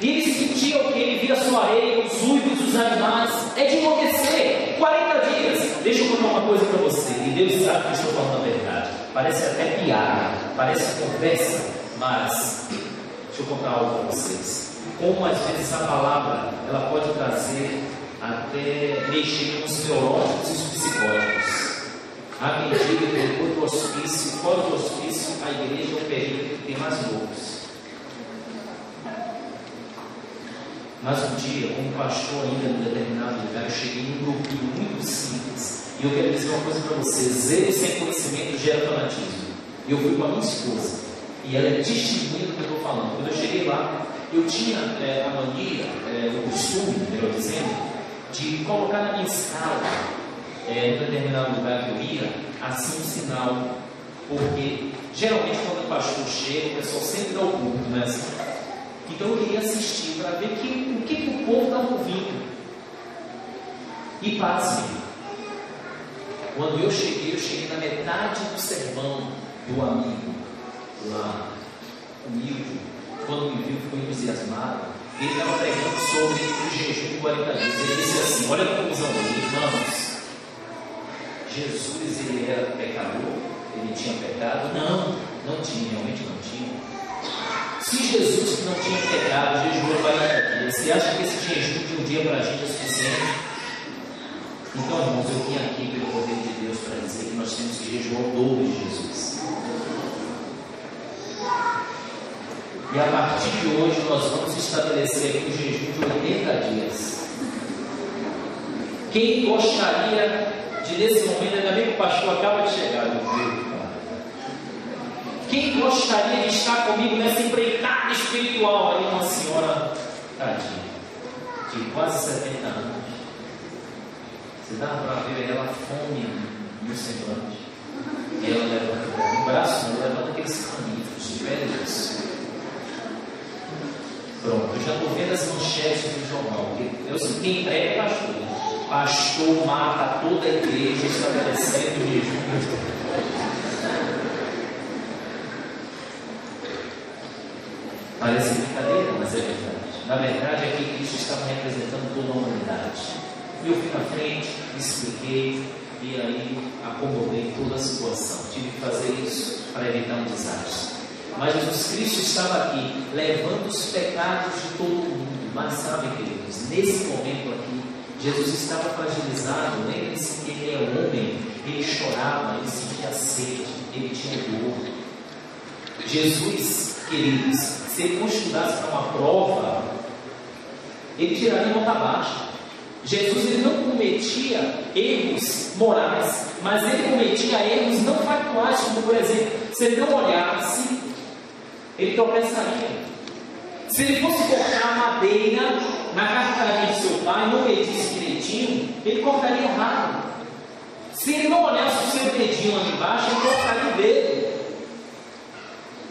E ele sentia o que? Ele via a sua areia, os uivos dos animais. É de enlouquecer. 40 dias. Deixa eu contar uma coisa para você. E Deus sabe que eu estou falando a verdade. Parece até piada, parece conversa, mas deixa eu contar algo para vocês. Como às vezes a palavra ela pode trazer até mexer com os neurôticos e os psicóticos. À medida que depois do hospício, fora do hospício, a igreja é o período que tem mais loucos. Mas um dia, como pastor ainda em determinado lugar, eu cheguei num grupinho muito simples. E eu quero dizer uma coisa para vocês: zelo sem conhecimento gera fanatismo. E eu fui com a minha esposa, e ela é testemunha do que eu estou falando. Quando eu cheguei lá, eu tinha a mania, o costume, melhor dizendo, de colocar na minha escala, em determinado lugar que eu ia, assim um sinal. Porque geralmente quando o pastor chega, o pessoal sempre dá o culto, não é assim? Então eu queria assistir para ver o que o povo estava ouvindo. E pasme, quando eu cheguei na metade do sermão do amigo lá, humilde. Quando me viu, ficou entusiasmado. Ele estava pregando sobre o jejum de 40 dias. Ele disse assim: olha a conclusão dele, irmãos. Jesus, ele era pecador? Ele tinha pecado? Não tinha, realmente não tinha. Se Jesus, que não tinha pecado, jejuou 40 dias, você acha que esse jejum de um dia para a gente é suficiente? Então, irmãos, eu vim aqui pelo poder de Deus para dizer que nós temos que jejuar o dobro de Jesus. E a partir de hoje nós vamos estabelecer aqui um jejum de 80 dias. Quem gostaria de, nesse momento, ainda bem que o pastor acaba de chegar, meu Deus, quem gostaria de estar comigo nessa empreitada espiritual aí, uma senhora tadinha, de quase 70 anos. Você dava para ver ela fome no semblante. E ela levanta o braço, ela levanta aqueles caminhos de velhos. Pronto, eu já estou vendo as manchetes do jornal. Eu sei quem prega é pastor. Pastor mata toda a igreja estabelecendo o jejum. Parece brincadeira, mas é verdade. Na verdade, aqui Cristo estava representando toda a humanidade. E eu fui na frente, expliquei, e aí acomodei toda a situação. Tive que fazer isso para evitar um desastre. Mas Jesus Cristo estava aqui, levando os pecados de todo mundo. Mas sabe, queridos, nesse momento aqui, Jesus estava fragilizado. Lembre-se que ele é homem, ele chorava, ele sentia sede, ele tinha dor. Jesus, queridos, se ele não estudasse para uma prova, ele tiraria nota baixa. Jesus, ele não cometia erros morais, mas ele cometia erros não factuais, como por exemplo, se ele não olhasse, ele tropeçaria. Se ele fosse cortar madeira na cartaria de seu pai e não medisse direitinho, ele cortaria errado. Se ele não olhasse o seu dedinho ali embaixo, ele cortaria o dedo.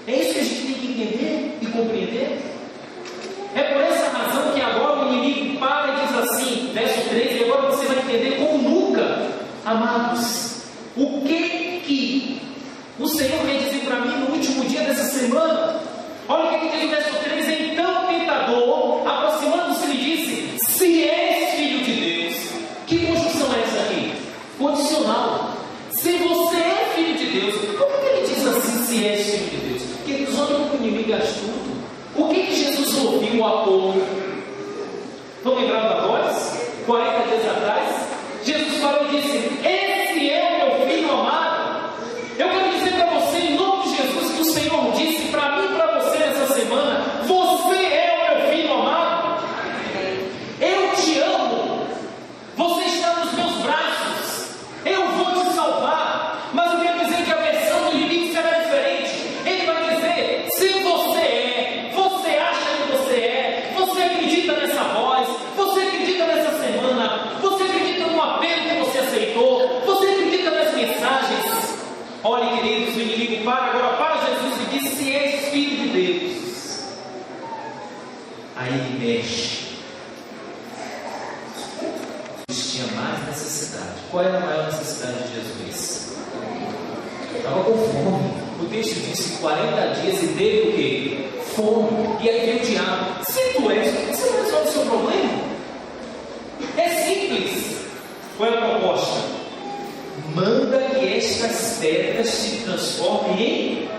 É isso que a gente tem que entender e compreender. É por essa razão que agora o inimigo para e diz assim, verso 3, e agora você vai entender como nunca, amados, o que o Senhor quer dizer para mim no último dia dessa semana. Olha o que diz o verso 3, então o tentador, aproximando-se, lhe disse, se és filho de Deus. Que conjunção é essa aqui? Condicional. Se você é filho de Deus, por que ele diz assim, se és filho de Deus? Porque eles olham para o inimigo astuto. O que Jesus ouviu há pouco? Estão lembrando da voz? 40 dias atrás, Jesus falou e disse, esse é o meu filho amado. Eu quero dizer para você, em nome de Jesus, que o Senhor disse para mim e para você nessa semana, você é o meu filho amado. Eu te amo. Você está nos meus braços. Eu vou te salvar. Mas eu quero dizer que a versão do inimigo será diferente. Ele vai dizer, se você é, você acha que você é, você acredita nessa voz, você acredita nessa semana, você acredita no apelo que você aceitou, você acredita nas mensagens. Olha, queridos, o inimigo para Jesus e diz, se és filho de Deus. Aí ele mexe. Jesus tinha mais necessidade. Qual era a maior necessidade de Jesus? Estava com fome. O texto diz que 40 dias e teve o quê? Fome. E aí veio o diabo. Se tu és, você não resolve o seu problema? É simples. Qual é a proposta? Manda que estas pedras se transformem em...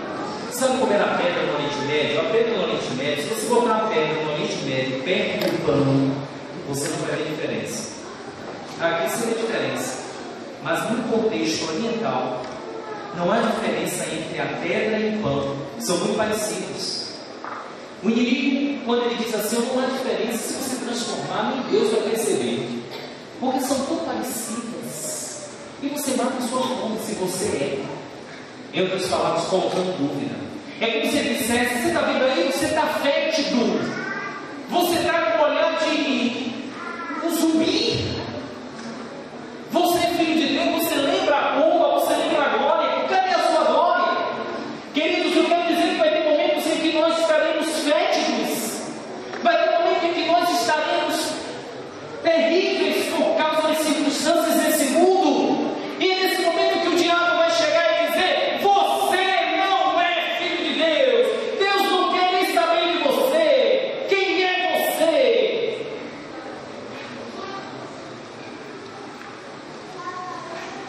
Sabe como era a pedra no Oriente Médio? A pedra no Oriente Médio, se você botar a pedra no Oriente Médio perto do pão, você não vai ver diferença. Aqui você vê diferença. Mas no contexto oriental, não há diferença entre a pedra e o pão. São muito parecidos. O inimigo, quando ele diz assim, não há diferença, se você transformar, nem Deus vai perceber. Porque são tão parecidas. E você mata a sua fome se você é. Em outras palavras, colocando dúvida. É como se ele dissesse, você está vendo aí, você está fétido. Você está com um olhar de um zumbi. Você é filho de Deus, você lembra a pomba, você lembra a glória. Cadê a sua glória? Queridos, eu quero dizer que vai ter momentos em que nós estaremos fétidos. Vai ter momentos em que nós estaremos terríveis por causa das circunstâncias desse mundo. E é nesse momento que o diabo vai chegar e dizer, você não é filho de Deus. Deus não quer nem saber de você. Quem é você?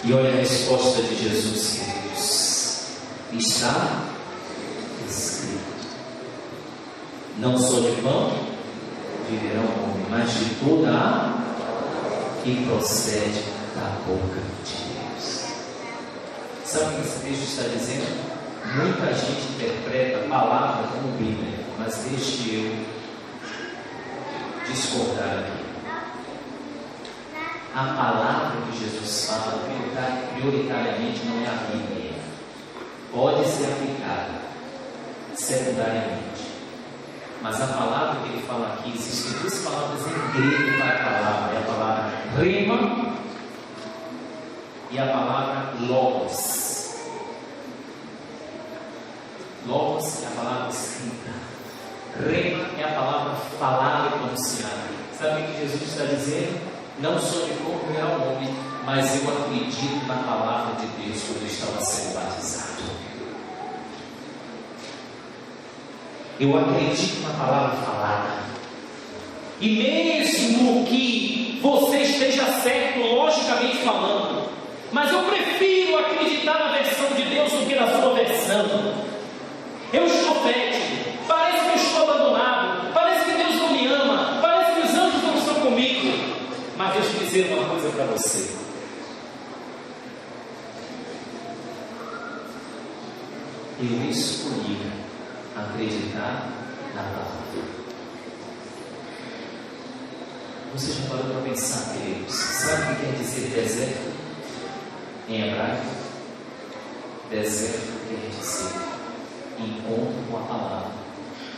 E olha a resposta de Jesus, queridos. Está escrito: não só de pão viverá o homem, mas de toda a que procede da boca de Deus. Sabe o que esse texto está dizendo? Muita gente interpreta a palavra como Bíblia, mas deixe eu discordar aqui. A palavra que Jesus fala prioritariamente não é a Bíblia. Pode ser aplicada secundariamente. Mas a palavra que ele fala aqui, existem duas palavras em grego para a palavra. É a palavra rema e a palavra logos. Logos é a palavra escrita. Rema é a palavra falada e pronunciada. Sabe o que Jesus está dizendo? Não só de como viverá o homem, mas eu acredito na palavra de Deus quando eu estava sendo batizado. Eu acredito na palavra falada. E mesmo que você esteja certo, logicamente falando, mas eu prefiro acreditar na versão de Deus do que na sua versão. Eu estou fétido, parece que eu estou abandonado, parece que Deus não me ama, parece que os anjos não estão comigo. Mas deixa eu dizer uma coisa para você. Eu escolhi acreditar na palavra. Você já parou para pensar, queridos? Sabe o que quer dizer deserto em hebraico? Deserto quer dizer encontro com a palavra.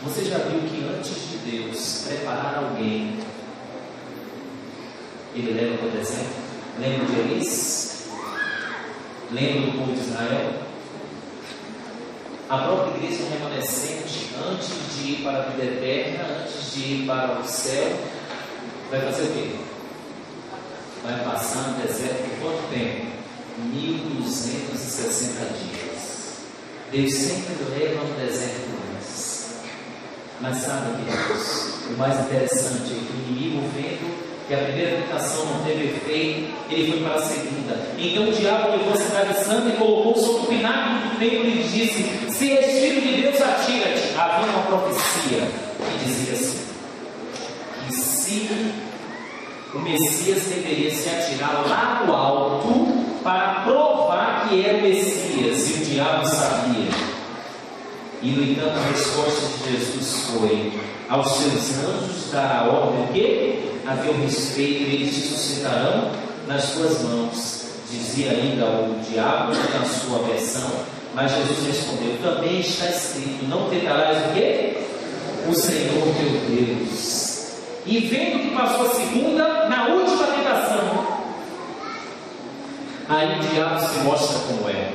Você já viu que antes de Deus preparar alguém, ele leva para o deserto? Lembra de Elis? Lembra do povo de Israel? A própria igreja remanescente, antes de ir para a vida eterna, antes de ir para o céu, vai fazer o quê? Vai passar no deserto por quanto tempo? 1260 dias. Deus sempre leva no deserto antes. Mas sabe, queridos, o mais interessante é que o inimigo, vendo que a primeira tentação não teve efeito, ele foi para a segunda. Então o diabo levou a cidade santa e colocou sobre o pináculo do templo e disse: se és filho de Deus, atira-te. Havia uma profecia que dizia assim: que se o Messias deveria se atirar lá do alto para provar que era o Messias, e o diabo sabia. E no entanto a resposta de Jesus foi: aos seus anjos dará ordem o quê? A teu respeito, eles te suscitarão nas tuas mãos. Dizia ainda o diabo na sua versão, mas Jesus respondeu: também está escrito: não tentarás o quê? O Senhor teu Deus. E vendo que passou a segunda, na última tentação, aí o diabo se mostra como é.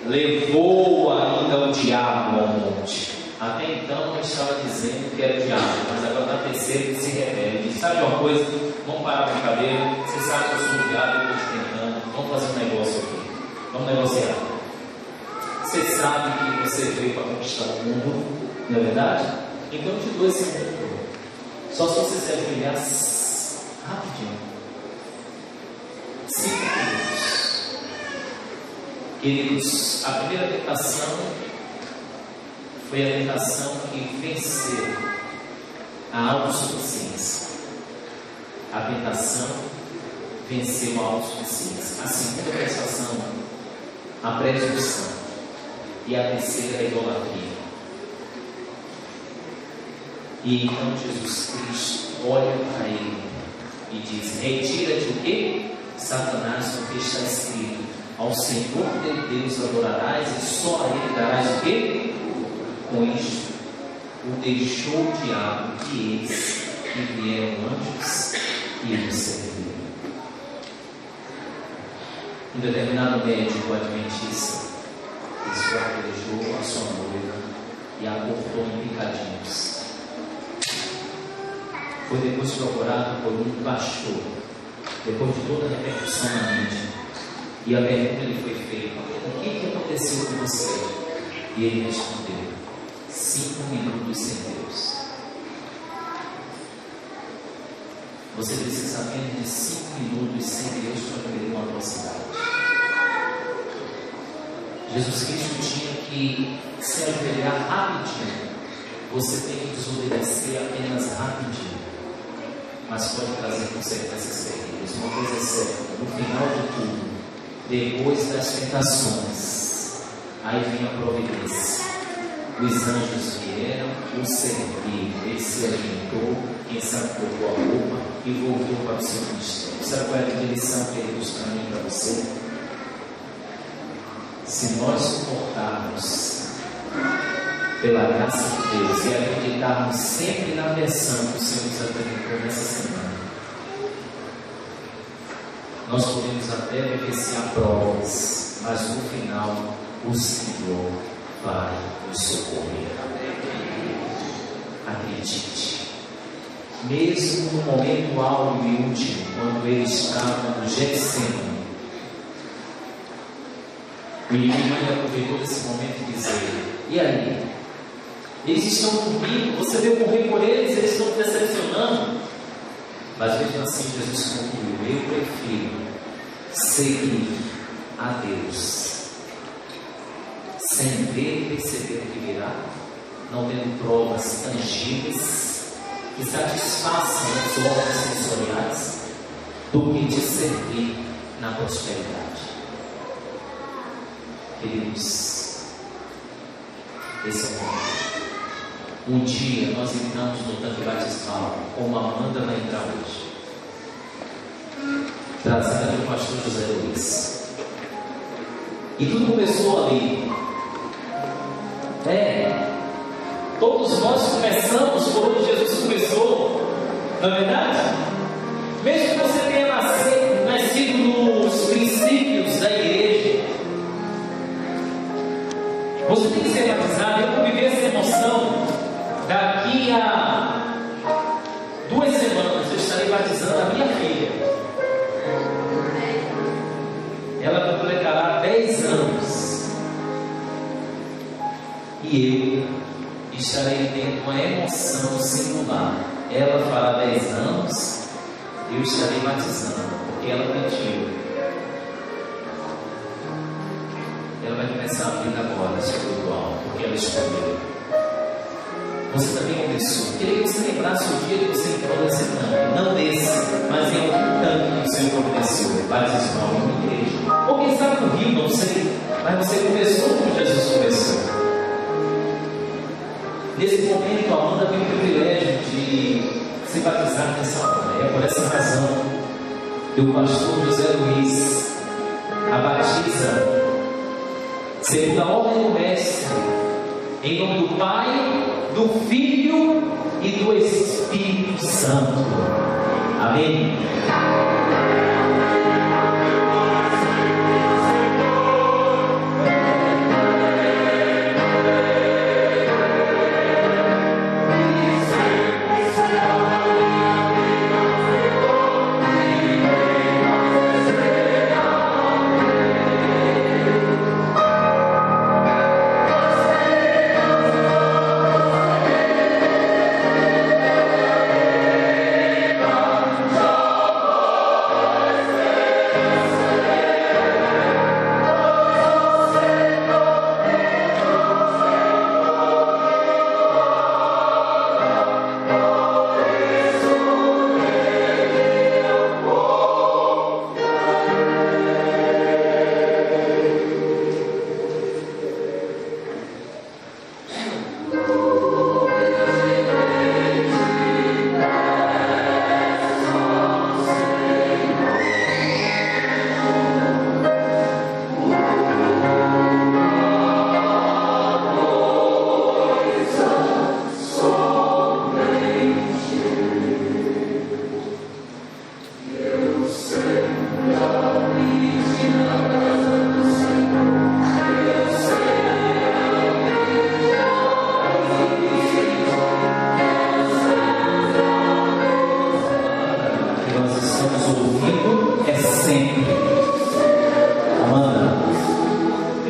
Levou ainda o diabo ao monte. Até então eu estava dizendo que era o diabo, mas agora na terceira ele se revela. Ele diz: sabe uma coisa? Vamos parar a brincadeira. Você sabe que eu sou o diabo, eu estou te tentando. Vamos fazer um negócio aqui. Vamos negociar. sabe que você veio para conquistar o mundo, não é verdade? Então eu te dou esse mundo. Só se você se ajoelhar rapidinho. 5 minutos. Queridos, a primeira tentação foi a tentação que venceu a autossuficiência. A tentação venceu a autossuficiência. A segunda tentação, a presunção. E a terceira, a idolatria. E então Jesus Cristo olha para ele e diz: retira-te o quê? Satanás, porque está escrito: ao Senhor teu Deus adorarás e só a Ele darás o quê? Com isto o deixou o diabo, que eis que vieram anjos e o serviram. Um determinado médico adventista esquartejou a sua noiva e a cortou em picadinhos. Foi depois procurado por um pastor, depois de toda a repercussão na mídia, e a pergunta lhe foi feita: o que aconteceu com você? E ele respondeu: 5 minutos sem Deus. Você precisa apenas de 5 minutos sem Deus para viver uma atrocidade. Jesus Cristo tinha que se ajoelhar rapidinho. Você tem que desobedecer apenas rapidinho, mas pode trazer consequências terríveis. Uma coisa é certa: no final de tudo, depois das tentações, aí vem a providência. Os anjos vieram, o serviram, ele se alimentou, quem sabe colocou a roupa e voltou para o seu ministério. Sabe qual é a lição que ele busca para mim e para você? Se nós suportarmos pela graça de Deus e acreditarmos sempre na versão que o Senhor nos apresentou nessa semana, nós podemos até vivenciar provas, mas no final o Senhor vai nos socorrer. Acredite. Mesmo no momento áureo e último, quando ele estava no Getsemane, o inimigo ainda aproveitou desse momento e dizer: e aí? Eles estão dormindo, você veio morrer por eles, eles estão te decepcionando. Mas mesmo assim Jesus concluiu: eu prefiro seguir a Deus sem ver e perceber o que virá, não tendo provas tangíveis que satisfaçam os órgãos sensoriais, do que te servir na prosperidade. Queridos, esse é o momento. Um dia nós entramos no tanque batismal, como a Amanda vai entrar hoje, trazida pelo pastor José Luiz. E tudo começou ali. Todos nós começamos por onde Jesus começou, não é verdade? Mesmo que você tenha nascido nos princípios da igreja, você tem que ser batizado. Eu vou viver essa emoção. Daqui a 2 semanas eu estarei batizando a minha filha. Ela completará 10 anos. E eu estarei tendo uma emoção singular. Ela fará 10 anos, eu estarei batizando, porque ela pediu. Ela vai começar a vida agora espiritual, porque ela escolheu. Você também começou. Queria que você lembrasse o dia que você entrou nesse tanque, não desse, mas em algum tanque que o Senhor providenciou, batismal em uma igreja, ou quem sabe no Rio, não sei, mas você começou como Jesus começou. Nesse momento, a Amanda tem o privilégio de se batizar nessa hora. É por essa razão que o pastor José Luiz a batiza segundo a ordem do Mestre, em nome do Pai, do Filho e do Espírito Santo. Amém.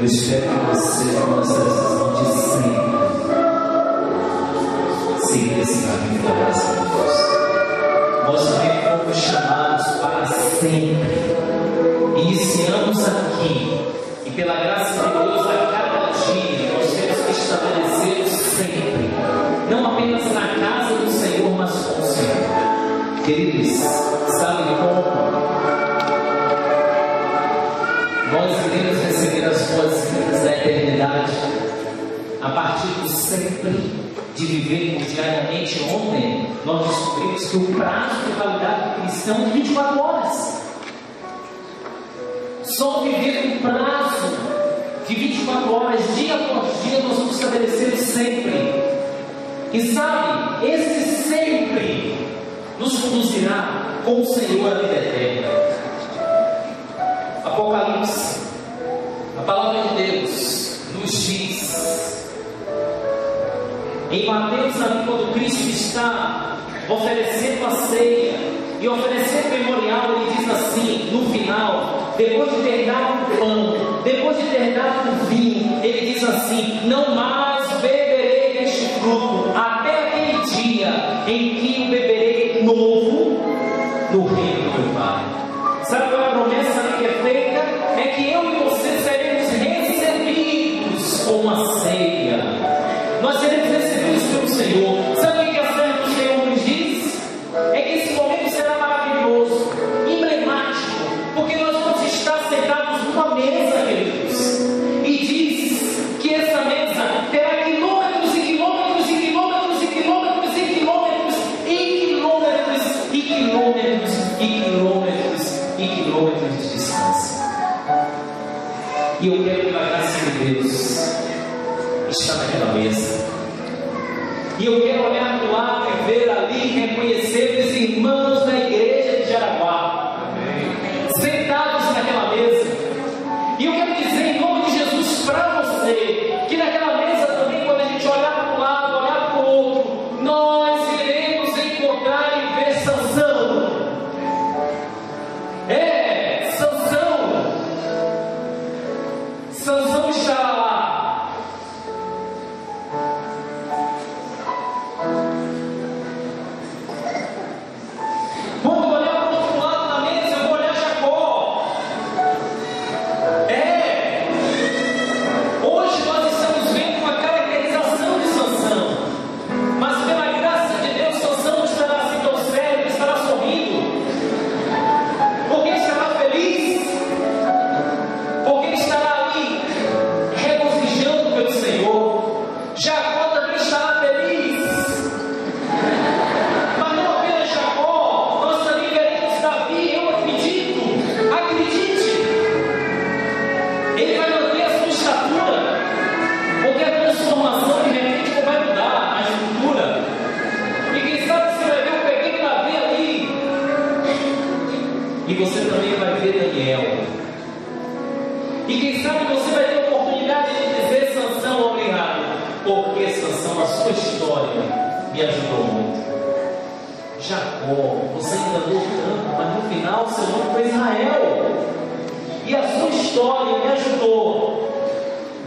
Eu espero que você tome essa decisão de sempre seguir esse caminho da graça de Deus. Nós também fomos chamados para sempre. Iniciamos aqui, e pela graça de Deus, a cada dia nós temos que estabelecer sempre, não apenas na casa do Senhor, mas com o Senhor. Queridos, sabe como nós iremos receber as boas-vindas da eternidade a partir do sempre de vivermos diariamente? Ontem nós descobrimos que o prazo de validade do cristão é 24 horas. Só viver um prazo de 24 horas, dia após dia, nós vamos estabelecer sempre. E sabe, esse sempre nos conduzirá com o Senhor à vida eterna. Apocalipse, a palavra de Deus nos diz, em Mateus, ali, quando Cristo está oferecendo a ceia e oferecendo o memorial, ele diz assim, no final, depois de ter dado o pão, depois de ter dado o vinho, ele diz assim: não mais beberei deste fruto, até aquele dia em que o beberei novo no reino do meu Pai. Sabe qual é a promessa que é feita? É que eu e você seremos recebidos com a ceia. Nós seremos recebidos pelo Senhor. Sabe o que a ceia do Senhor nos diz? É que esse momento será maravilhoso, emblemático, porque nós vamos estar sentados numa mesa, queridos. E diz que essa mesa terá quilômetros e quilômetros e quilômetros e quilômetros e quilômetros e quilômetros e quilômetros e quilômetros e quilômetros de distância. E eu quero, pela graça de Deus, estar naquela mesa. E eu quero olhar para o lado e ver ali, reconhecer os irmãos da igreja de Jaraguá, sentados naquela mesa. E eu quero dizer em nome de Jesus para você, que naquela mesa também, quando a gente olhar para um lado, olhar para o outro, nós iremos encontrar e ver Sansão. Sansão estará lá. Quando olhar para o outro lado da mesa, eu vou olhar Jacó. Hoje nós estamos vendo uma caracterização de Sansão, mas pela graça de Deus, Sansão não estará assim tão sério, ele estará sorrindo, porque estará feliz, porque estará regozijando pelo Senhor. Jacó também estará feliz, mas não apenas Jacó, nós também veremos Davi. Eu acredite, ele vai manter a sua estatura, porque a transformação de repente não vai mudar a estrutura. E quem sabe você vai ver o pequeno Davi ali, e você também vai ver Daniel. E quem sabe você vai ter a oportunidade de dizer: Sansão, obrigado, porque Sansão, a sua história me ajudou muito. Jacó, você ainda andou tanto, mas no final seu nome foi Israel, e a sua história me ajudou.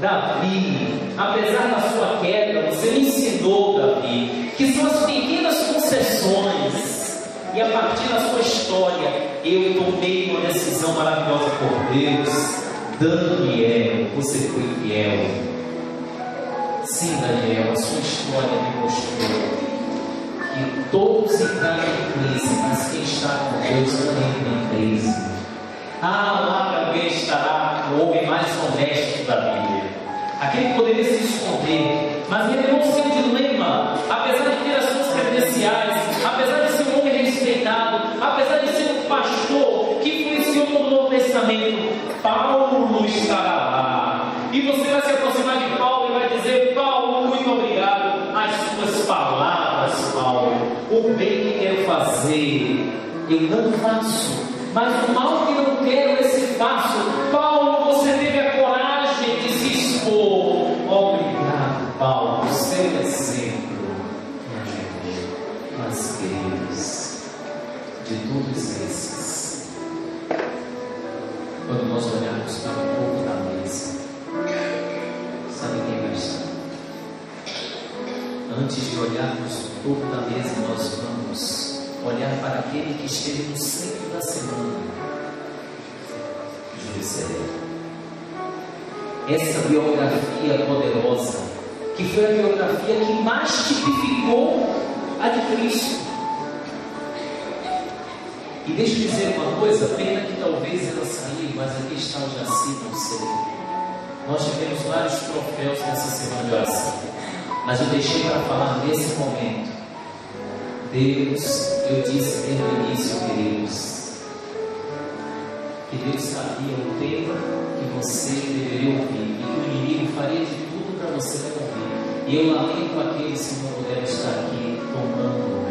Davi, apesar da sua queda, você me ensinou, Davi, que são as pequenas concessões, e a partir da sua história eu tomei uma decisão maravilhosa por Deus. Daniel, você foi fiel. Sim, Daniel, a sua história me mostrou que todos entraram em crise, mas quem está com Deus também tem crise. Lá também estará o homem mais honesto da Bíblia, aquele que poderia se esconder, mas revelou o seu dilema. Apesar de ter as suas credenciais, apesar de ser um homem respeitado, apesar de ser um pastor que influenciou todo o Novo Testamento, Paulo estará lá. E você vai se aproximar de Paulo e vai dizer: Paulo, muito obrigado. As suas palavras, Paulo, o bem que quero fazer, eu não faço, mas o mal que não quero, esse quando nós olharmos para o topo da mesa, sabe quem vai estar? Antes de olharmos para o topo da mesa, nós vamos olhar para aquele que esteve no centro da semana, Jerusalém. Essa biografia poderosa, que foi a biografia que mais tipificou a de Cristo. E deixa eu dizer uma coisa, pena que talvez ela saiu, mas aqui está o Jaci, não sei. Nós tivemos vários troféus nessa semana de oração, mas eu deixei para falar nesse momento. Deus, eu disse desde o início, queridos, que Deus sabia o tema que você deveria ouvir e que o inimigo faria de tudo para você não ouvir. E eu lamento aqueles que não puderam estar aqui tomando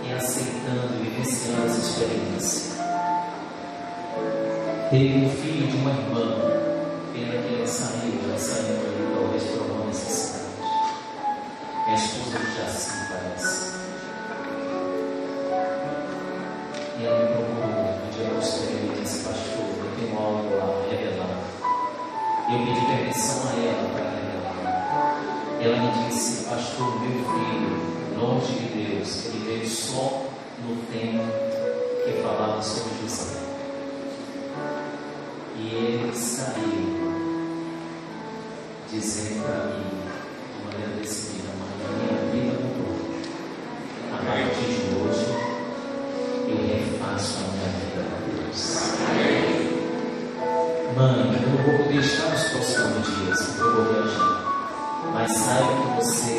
e aceitando e vivenciando essa experiência. Teve um filho de uma irmã, pena que ela saiu, já saiu ali, talvez por uma necessidade. É a esposa do Jaci, parece. E ela me procurou, um dia eu mostrei e disse: pastor, eu tenho algo lá revelado. E eu pedi permissão a ela para revelar. Ela me disse: pastor, meu filho, longe de Deus, ele veio só no tempo que falava sobre José. E ele saiu dizendo para mim, de maneira decidida: mãe, minha vida mudou. A partir de hoje, eu refaço a minha vida com Deus. Mãe, eu não vou poder estar nos próximos dias, porque eu vou viajar. Mas saiba que você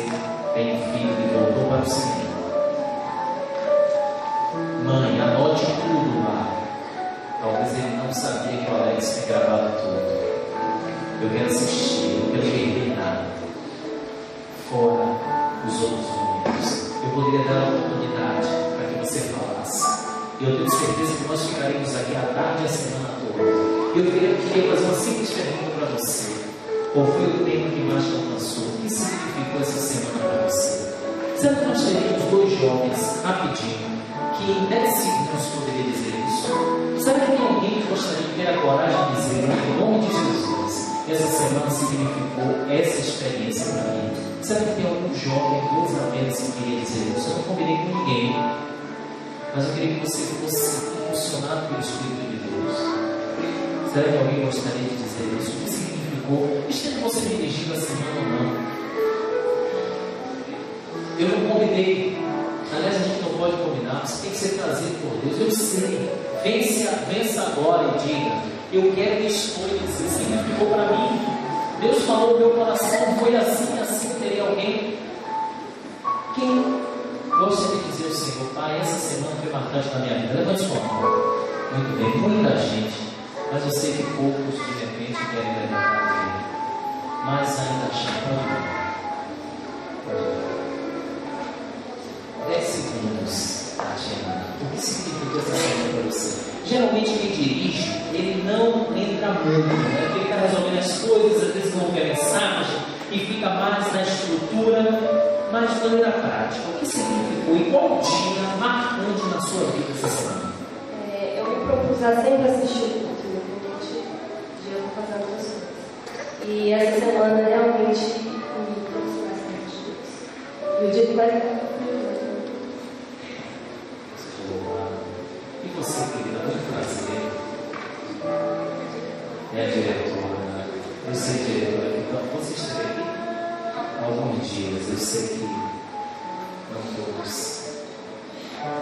tem um filho que voltou para o Senhor. Mãe, anote tudo lá. Talvez ele não sabia que o Alex tinha gravado tudo. Eu quero assistir, eu quero perder nada. Fora os outros momentos. Eu poderia dar a oportunidade para que você falasse. E eu tenho certeza que nós ficaremos aqui à tarde e a semana toda. Eu queria fazer uma simples pergunta para você. Qual foi o tema que mais te alcançou? O que significou essa semana para você? Será que nós teríamos dois jovens, rapidinho, que em 10 segundos poderia dizer isso? Será que tem alguém que gostaria de ter a coragem de dizer, em nome de Jesus, essa semana significou essa experiência para mim? Será que tem algum jovem, dois apenas, que queria dizer isso? Eu não combinei com ninguém, mas eu queria que você fosse impulsionado pelo Espírito de Deus. Será que alguém gostaria de dizer isso? O que significou? Esteja você dirigindo a semana ou não. Eu não combinei. Aliás, a gente não pode combinar. Você tem que ser trazido por Deus. Eu sei. Vença agora e diga: eu quero me expor e dizer. Significou para mim. Deus falou no meu coração. Foi assim, assim. Teria alguém. Quem gosta de dizer ao Senhor: Pai, essa semana foi marcante na minha vida. Levante sua mão. Muito bem. Muita gente. Mas eu sei que poucos de repente querem levantar aqui. Mas ainda acham. Pode ver. 10 segundos, Tatiana. O que significa essa semana para você? Geralmente quem dirige, ele não entra muito, né? Porque ele está resolvendo as coisas, às vezes não ouve a mensagem e fica mais na estrutura, mas de maneira prática. O que significou e qual dia marcante na sua vida essa semana? Eu me propus a sempre assistir o culto, dia eu vou fazer outras coisas. E essa semana realmente me trouxe bastante Deus. E o dia que vai ficar. E você, querida, muito prazer. É a diretora. Eu sei, diretora, então você esteve aqui há alguns dias. Eu sei que não todos.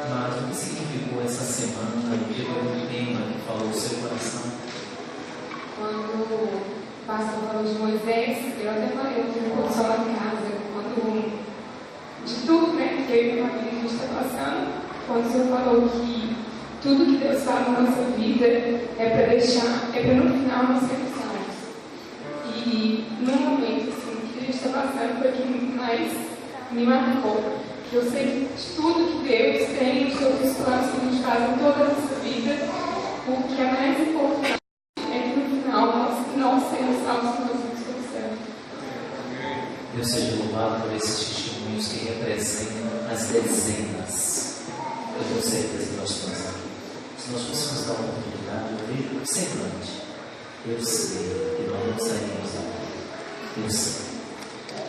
Mas o que significou essa semana? O dia do tema que falou o seu coração? Quando o pastor falou de Moisés, eu até falei um pouco só lá em casa, quando de tudo, né, que eu e minha família a gente está passando, quando o Senhor falou que tudo que Deus faz na nossa vida é para no final nós sermos salvos. E no momento assim, que a gente está passando foi o que mais me marcou. Que eu sei de tudo que Deus tem, os seus planos que a gente faz em toda a nossa vida, o que é mais importante é que no final nós não sermos salvos que nós vamos para o céu. Deus seja louvado por esses testemunhos que representam as dezenas. Eu tenho certeza que nós estamos aqui. Os nós fossemos dar uma oportunidade, eu vejo semblante. Eu sei que nós não sairemos daqui. Eu sei.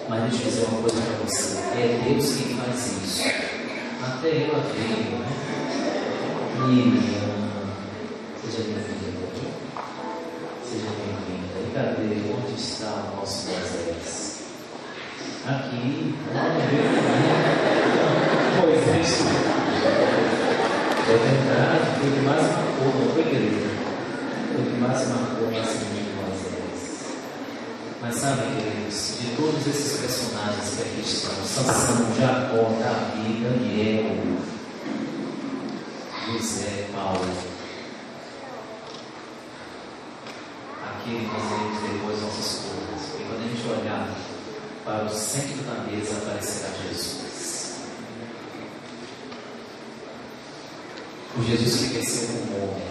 Mas deixa eu dizer uma coisa para você. É Deus quem faz isso. Até eu acredito, né? Miriam, seja bem-vinda. Seja bem-vinda. E cadê? Onde está o nosso Moisés? Aqui. Moisés. É verdade, foi o que mais marcou, não foi, querido? Foi o que mais marcou o nascimento de Moisés. Mas sabe, queridos, de todos esses personagens que aqui estão, Sansão, Jacó, Davi, Daniel, José, Paulo, aqui nós veremos depois nossas coisas, porque quando a gente olhar para o centro da mesa aparecerá Jesus. O Jesus que cresceu como homem.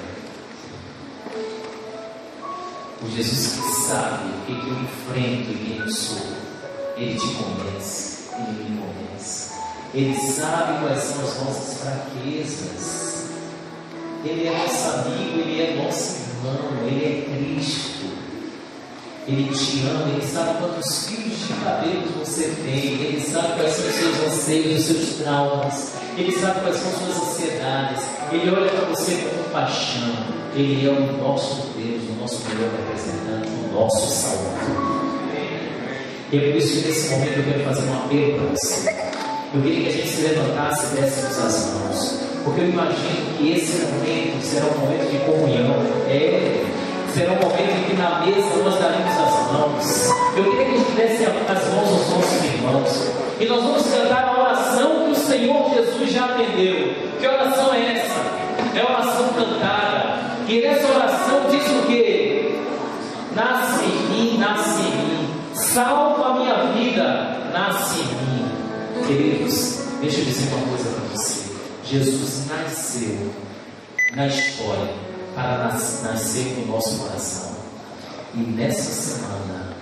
O Jesus que sabe o que eu enfrento e quem eu sou. Ele te conhece, Ele me conhece. Ele sabe quais são as nossas fraquezas. Ele é nosso amigo, Ele é nosso irmão, Ele é Cristo. Ele te ama, Ele sabe quantos fios de cabelo você tem, Ele sabe quais são os seus anseios, os seus traumas, Ele sabe quais são as suas ansiedades, Ele olha para você com compaixão. Ele é o nosso Deus, o nosso melhor representante, o nosso Salvador. E é por isso que nesse momento eu quero fazer um apelo para você. Eu queria que a gente se levantasse e dessemos as mãos, porque eu imagino que esse momento será um momento de comunhão. Será um momento em que na mesa nós daremos as mãos. Eu queria que a gente desse as mãos aos nossos irmãos. E nós vamos cantar a oração que o Senhor Jesus já atendeu. Que oração é essa? É a oração cantada. E nessa oração diz o quê? Nasce em mim, nasce em mim. Salva a minha vida, nasce em mim. Queridos, deixa eu dizer uma coisa para você. Jesus nasceu na história para nascer no nosso coração. E nessa semana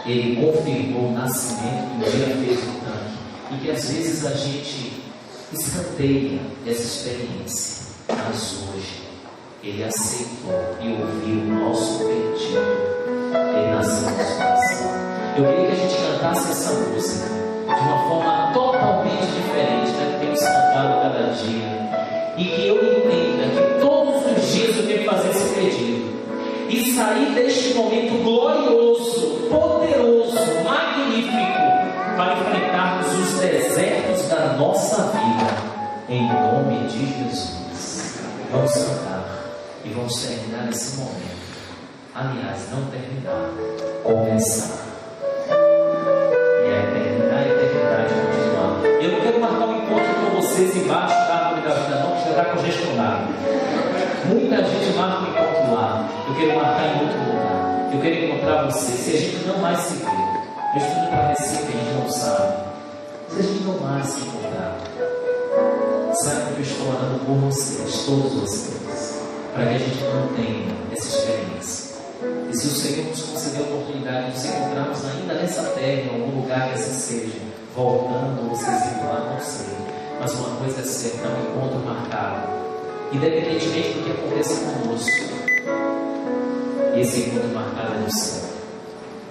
Ele confirmou o nascimento que um dia fez no tanque. E que às vezes a gente escanteia essa experiência. Mas hoje Ele aceitou e ouviu o nosso pedido. Ele nasceu no nosso coração. Eu queria que a gente cantasse essa música de uma forma totalmente diferente da que temos cantado cada dia. E que eu entenda que todos os dias eu tenho que fazer esse pedido. E sair deste momento glorioso, poderoso, magnífico, para enfrentarmos os desertos da nossa vida. Em nome de Jesus. Vamos cantar e vamos terminar esse momento. Aliás, não terminar, começar. E é terminar a eternidade continuar. Eu não quero marcar um encontro com vocês embaixo da árvore da vida, não, que já está congestionado. Muita gente marca um encontro lá. Eu quero marcar em outro lugar. Eu quero encontrar vocês. Se a gente não mais se vê, eu estudo para Recife, a gente não sabe. Se a gente não mais se encontrar, sabe que eu estou orando por vocês, todos vocês, para que a gente não tenha essa experiência. E se o Senhor nos conceder a oportunidade de nos encontrarmos ainda nessa terra, em algum lugar que assim seja, voltando ou vocês indo lá, não sei. Mas uma coisa é certa, é um encontro marcado, independentemente do que aconteça conosco. E esse encontro marcado é no céu.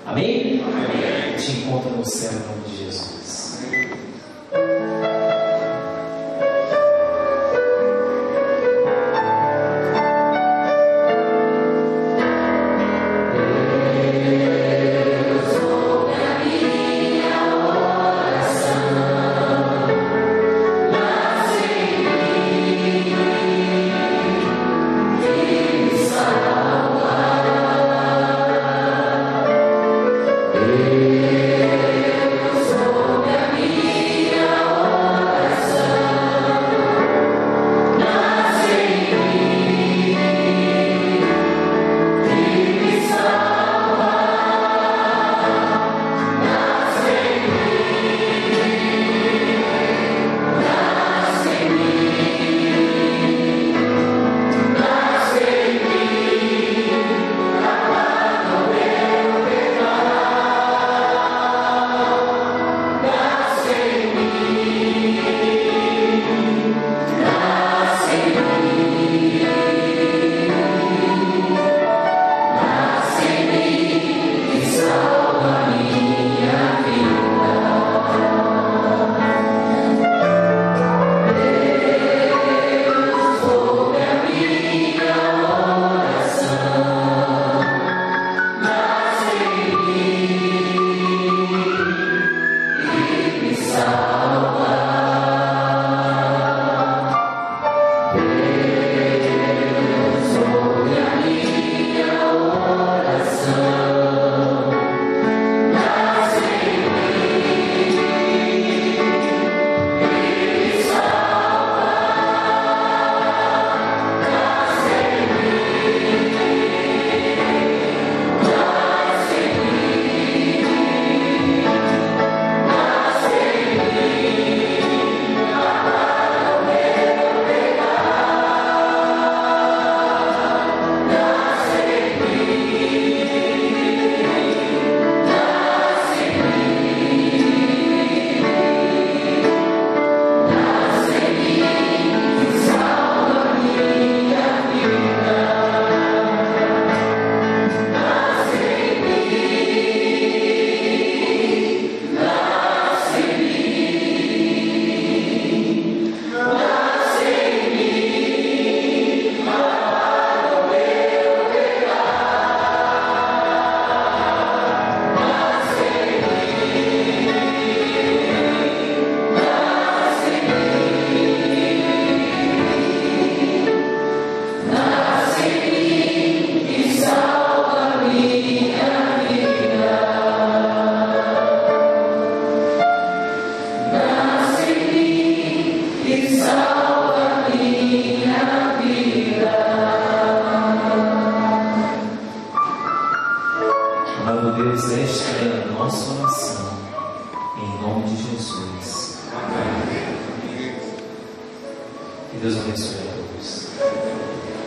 Amém? Amém. Te encontro no céu em nome de Jesus. Deus, ouve a minha esta é a nossa oração, em nome de Jesus. Amém. Que Deus abençoe a todos.